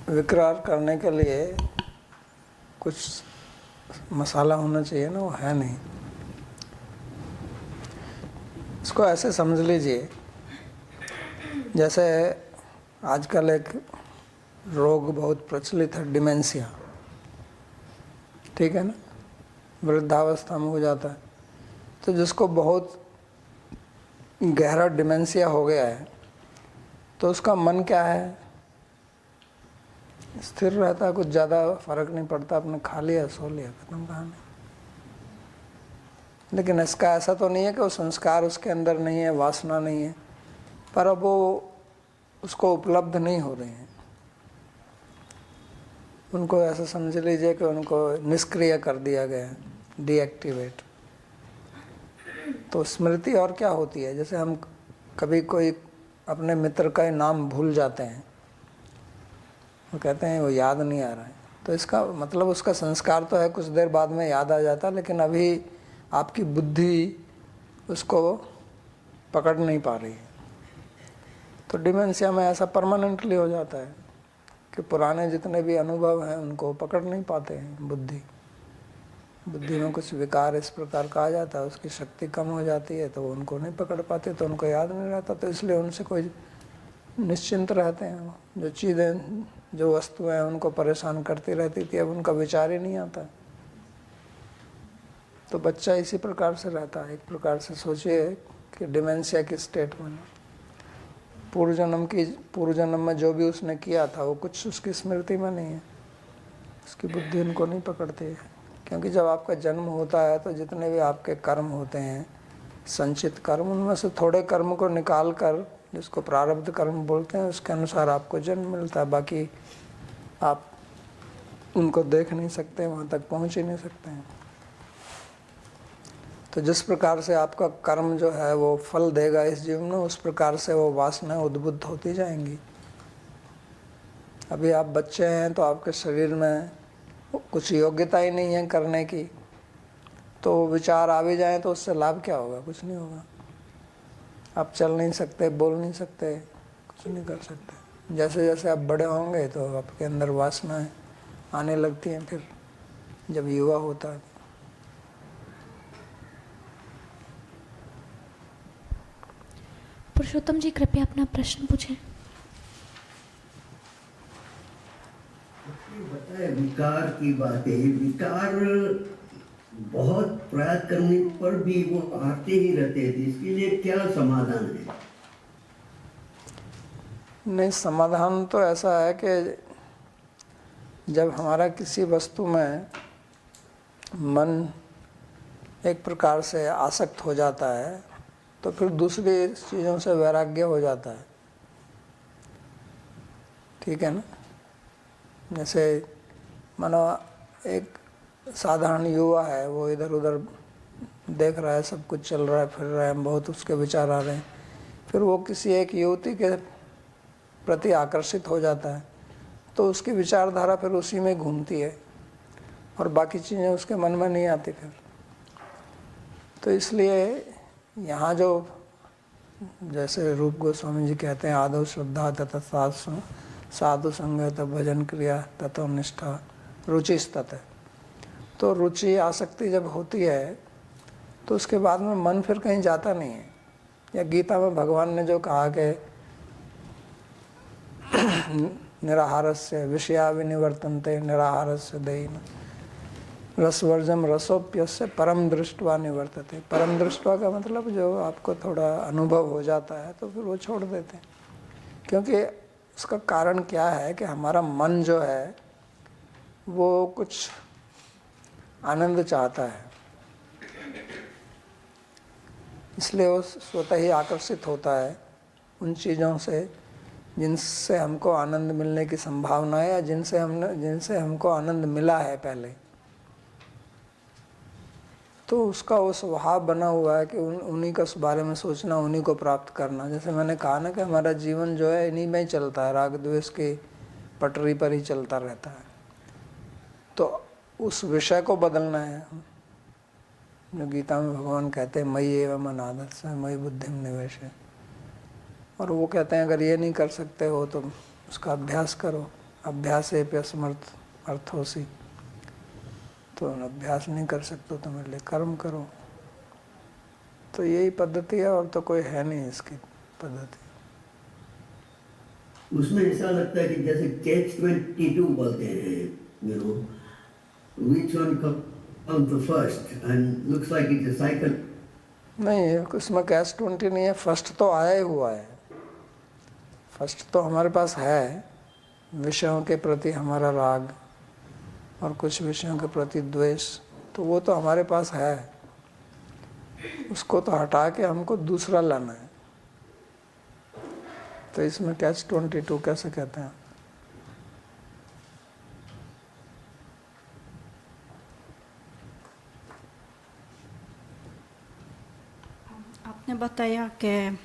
A: विकरार करने के लिए कुछ मसाला होना चाहिए ना, वो है नहीं। इसको ऐसे समझ लीजिए जैसे आजकल एक रोग बहुत प्रचलित है, डिमेंशिया। ठीक है ना, वृद्धावस्था में हो जाता है। तो जिसको बहुत गहरा डिमेंशिया हो गया है तो उसका मन क्या है, स्थिर रहता है, कुछ ज़्यादा फर्क नहीं पड़ता, अपने खा लिया, सो लिया, खत्म कहानी। लेकिन इसका ऐसा तो नहीं है कि वो संस्कार उसके अंदर नहीं है, वासना नहीं है, पर अब वो उसको उपलब्ध नहीं हो रहे हैं। उनको ऐसा समझ लीजिए कि उनको निष्क्रिय कर दिया गया है, डीएक्टिवेट। तो स्मृति और क्या होती है, जैसे हम कभी कोई अपने मित्र का नाम भूल जाते हैं, वो कहते हैं वो याद नहीं आ रहा है, तो इसका मतलब उसका संस्कार तो है, कुछ देर बाद में याद आ जाता, लेकिन अभी आपकी बुद्धि उसको पकड़ नहीं पा रही है। तो डिमेंशिया में ऐसा परमानेंटली हो जाता है कि पुराने जितने भी अनुभव हैं उनको पकड़ नहीं पाते हैं। बुद्धि में कुछ विकार इस प्रकार का आ जाता है, उसकी शक्ति कम हो जाती है, तो वो उनको नहीं पकड़ पाते, तो उनको याद नहीं रहता। तो इसलिए उनसे कोई निश्चिंत रहते हैं। जो चीज़ें, जो वस्तुएं उनको परेशान करती रहती थी, अब उनका विचार ही नहीं आता। तो बच्चा इसी प्रकार से रहता है। एक प्रकार से सोचिए कि डिमेंशिया की स्टेट में, पूर्व जन्म में जो भी उसने किया था वो कुछ उसकी स्मृति में नहीं है, उसकी बुद्धि उनको नहीं पकड़ती है। क्योंकि जब आपका जन्म होता है तो जितने भी आपके कर्म होते हैं, संचित कर्म, उनमें से थोड़े कर्म को निकाल कर, जिसको प्रारब्ध कर्म बोलते हैं, उसके अनुसार आपको जन्म मिलता है। बाकी आप उनको देख नहीं सकते, वहाँ तक पहुँच ही नहीं सकते हैं। तो जिस प्रकार से आपका कर्म जो है वो फल देगा इस जीवन में, उस प्रकार से वो वासनाएं उद्बुद्ध होती जाएंगी। अभी आप बच्चे हैं तो आपके शरीर में कुछ योग्यता ही नहीं है करने की, तो विचार आ भी जाए तो उससे लाभ क्या होगा? कुछ नहीं होगा। आप चल नहीं सकते, बोल नहीं सकते, कुछ नहीं कर सकते। जैसे जैसे आप बड़े होंगे तो आपके अंदर वासनाएं आने लगती हैं, फिर जब युवा होता है।
D: पुरुषोत्तम जी, कृपया अपना प्रश्न पूछें।
E: बताए विकार की बात है। विकार बहुत प्रयास करने पर भी वो आते ही रहते हैं, इसके लिए क्या समाधान है?
A: नहीं, समाधान तो ऐसा है कि जब हमारा किसी वस्तु में मन एक प्रकार से आसक्त हो जाता है तो फिर दूसरी चीज़ों से वैराग्य हो जाता है। ठीक है ना? जैसे मानो एक साधारण युवा है, वो इधर उधर देख रहा है, सब कुछ चल रहा है, फिर रहा है, बहुत उसके विचार आ रहे हैं, फिर वो किसी एक युवती के प्रति आकर्षित हो जाता है, तो उसकी विचारधारा फिर उसी में घूमती है और बाकी चीज़ें उसके मन में नहीं आती फिर। तो इसलिए यहाँ जो जैसे रूप गोस्वामी जी कहते हैं, आदौ श्रद्धा तथा साधु संगत भजन क्रिया तथा निष्ठा रुचिस्तत है। तो रुचि आसक्ति जब होती है तो उसके बाद में मन फिर कहीं जाता नहीं है। या गीता में भगवान ने जो कहा कि निराहारस्य विषया विनिवर्तन्ते निराहारस्य दयिन रसवर्जम रसोप्यस्य परम दृष्टवा निवर्तते। परम दृष्टवा का मतलब जो आपको थोड़ा अनुभव हो जाता है तो फिर वो छोड़ देते हैं। क्योंकि उसका कारण क्या है कि हमारा मन जो है वो कुछ आनंद चाहता है, इसलिए वो स्वतः ही आकर्षित होता है उन चीज़ों से जिनसे हमको आनंद मिलने की संभावना है या जिनसे हमको आनंद मिला है पहले। तो उसका वो स्वभाव बना हुआ है कि उन्हीं का बारे में सोचना, उन्हीं को प्राप्त करना। जैसे मैंने कहा ना कि हमारा जीवन जो है इन्हीं में ही चलता है, राग द्वेष की पटरी पर ही चलता रहता है। तो उस विषय को बदलना है। जो गीता में भगवान कहते हैं मयि एव मन आदत्सः मयि बुद्धिम निवेशय, और वो कहते हैं अगर ये नहीं कर सकते हो तो उसका अभ्यास करो। अभ्यासेप्यसमर्थ अर्थोऽसि, तो अभ्यास नहीं कर सकते तो मेरे लिए कर्म करो। तो यही पद्धति है, और तो कोई है नहीं इसकी पद्धति।
E: उसमें ऐसा लगता है कि जैसे catch-22 बोलते हैं, which one comes the first and looks like it's a cycle.
A: नहीं, उसमें catch-20 नहीं है, फर्स्ट तो आया ही हुआ है। फर्स्ट तो हमारे पास है, विषयों के प्रति हमारा राग और कुछ विषयों के प्रति द्वेष, तो वो तो हमारे पास है। उसको तो हटा के हमको दूसरा लाना है। तो इसमें catch-22 कैसे कहते हैं?
F: आपने बताया कि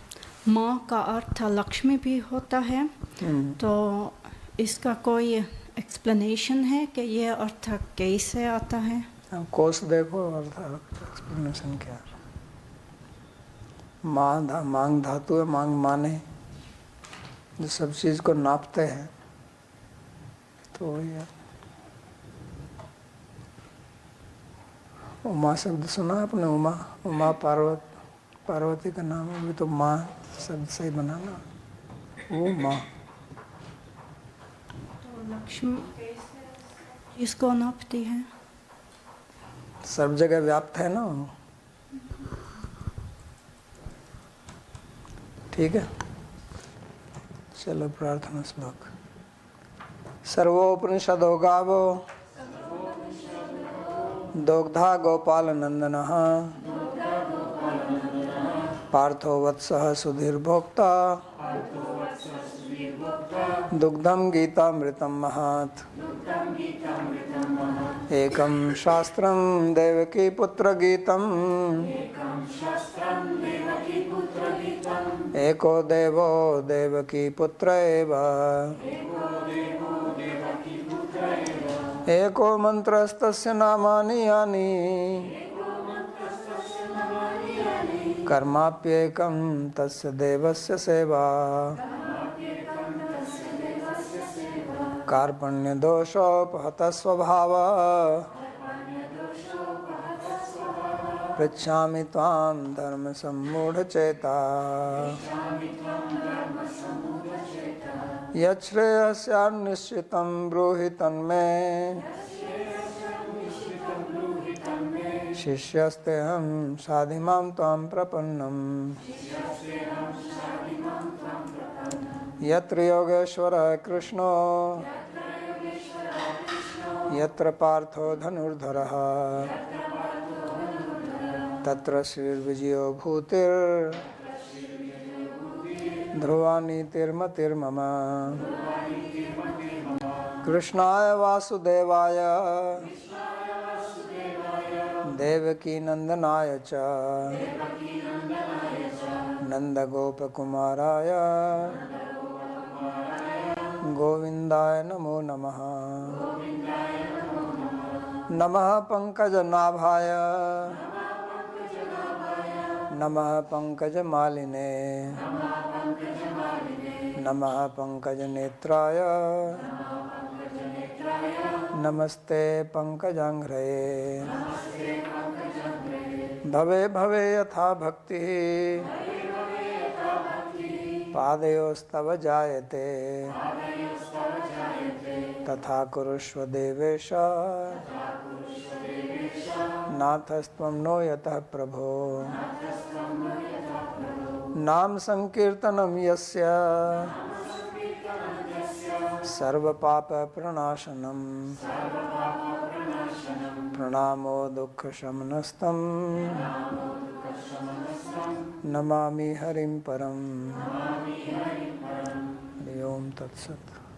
F: माँ का अर्थ लक्ष्मी भी होता है, तो इसका कोई एक्सप्लेनेशन है कि ये अर्थ कैसे आता है?
A: कोर्स देखो, अर्थ एक्सप्लेनेशन क्या है। मांग धातु है, मांग माने जो सब चीज़ को नापते हैं, तो वही है। उमा शब्द सुना है आपने? उमा पार्वती का नाम है, भी तो माँ शब्द से ही बना ना, वो माँ।
F: तो लक्ष्मी इसको नापती है?
A: सब जगह व्याप्त है ना। ठीक है, चलो प्रार्थना श्लोक। सर्वोपनिषदो गावो दोग्धा गोपाल नंदनः पार्थो वत्सः सुधीर्भोक्ता दुग्धम गीतामृतम महत्। एकं शास्त्रं देवकी पुत्र गीतम् एको देवो देवकी पुत्र एव एको मंत्रस्तस्य नामानि यानि कर्माप्येकं तस्य देवस्य सेवा कार्पण्यदोषोपहतः स्वभावः पृच्छामि त्वां धर्मसम्मूढचेता यच्छ्रेयस्यान्निश्चितं ब्रूहि तन्मे शिष्यस्तेऽहं साधिमां त्वां प्रपन्नम् यत्र योगेश्वरः कृष्णो यत्र पार्थो धनुर्धरः तत्र श्रीर्विजयो भूतिर्ध्रुवा नीतिर्मतिर्मम कृष्णाय वासुदेवाय देवकी नंदनाय च नंदगोपकुमाराय गोविंदाय नमो नमः। नमः पंकजनाभाय नमः पंकजमालिने नमः पंकजनेत्राय नमस्ते पंकजांघ्रये। भवे भवे यथा भक्ति पादयोस्तव जायते तथा कुरुष्व देवेश नाथस्त्वं नो यतः प्रभो। नाम संकीर्तनं यस्य सर्वपाप प्रणाशनम् प्रणामो दुःखशमनस्तं नमामि हरिं परम्। हरि ओम तत्सत्।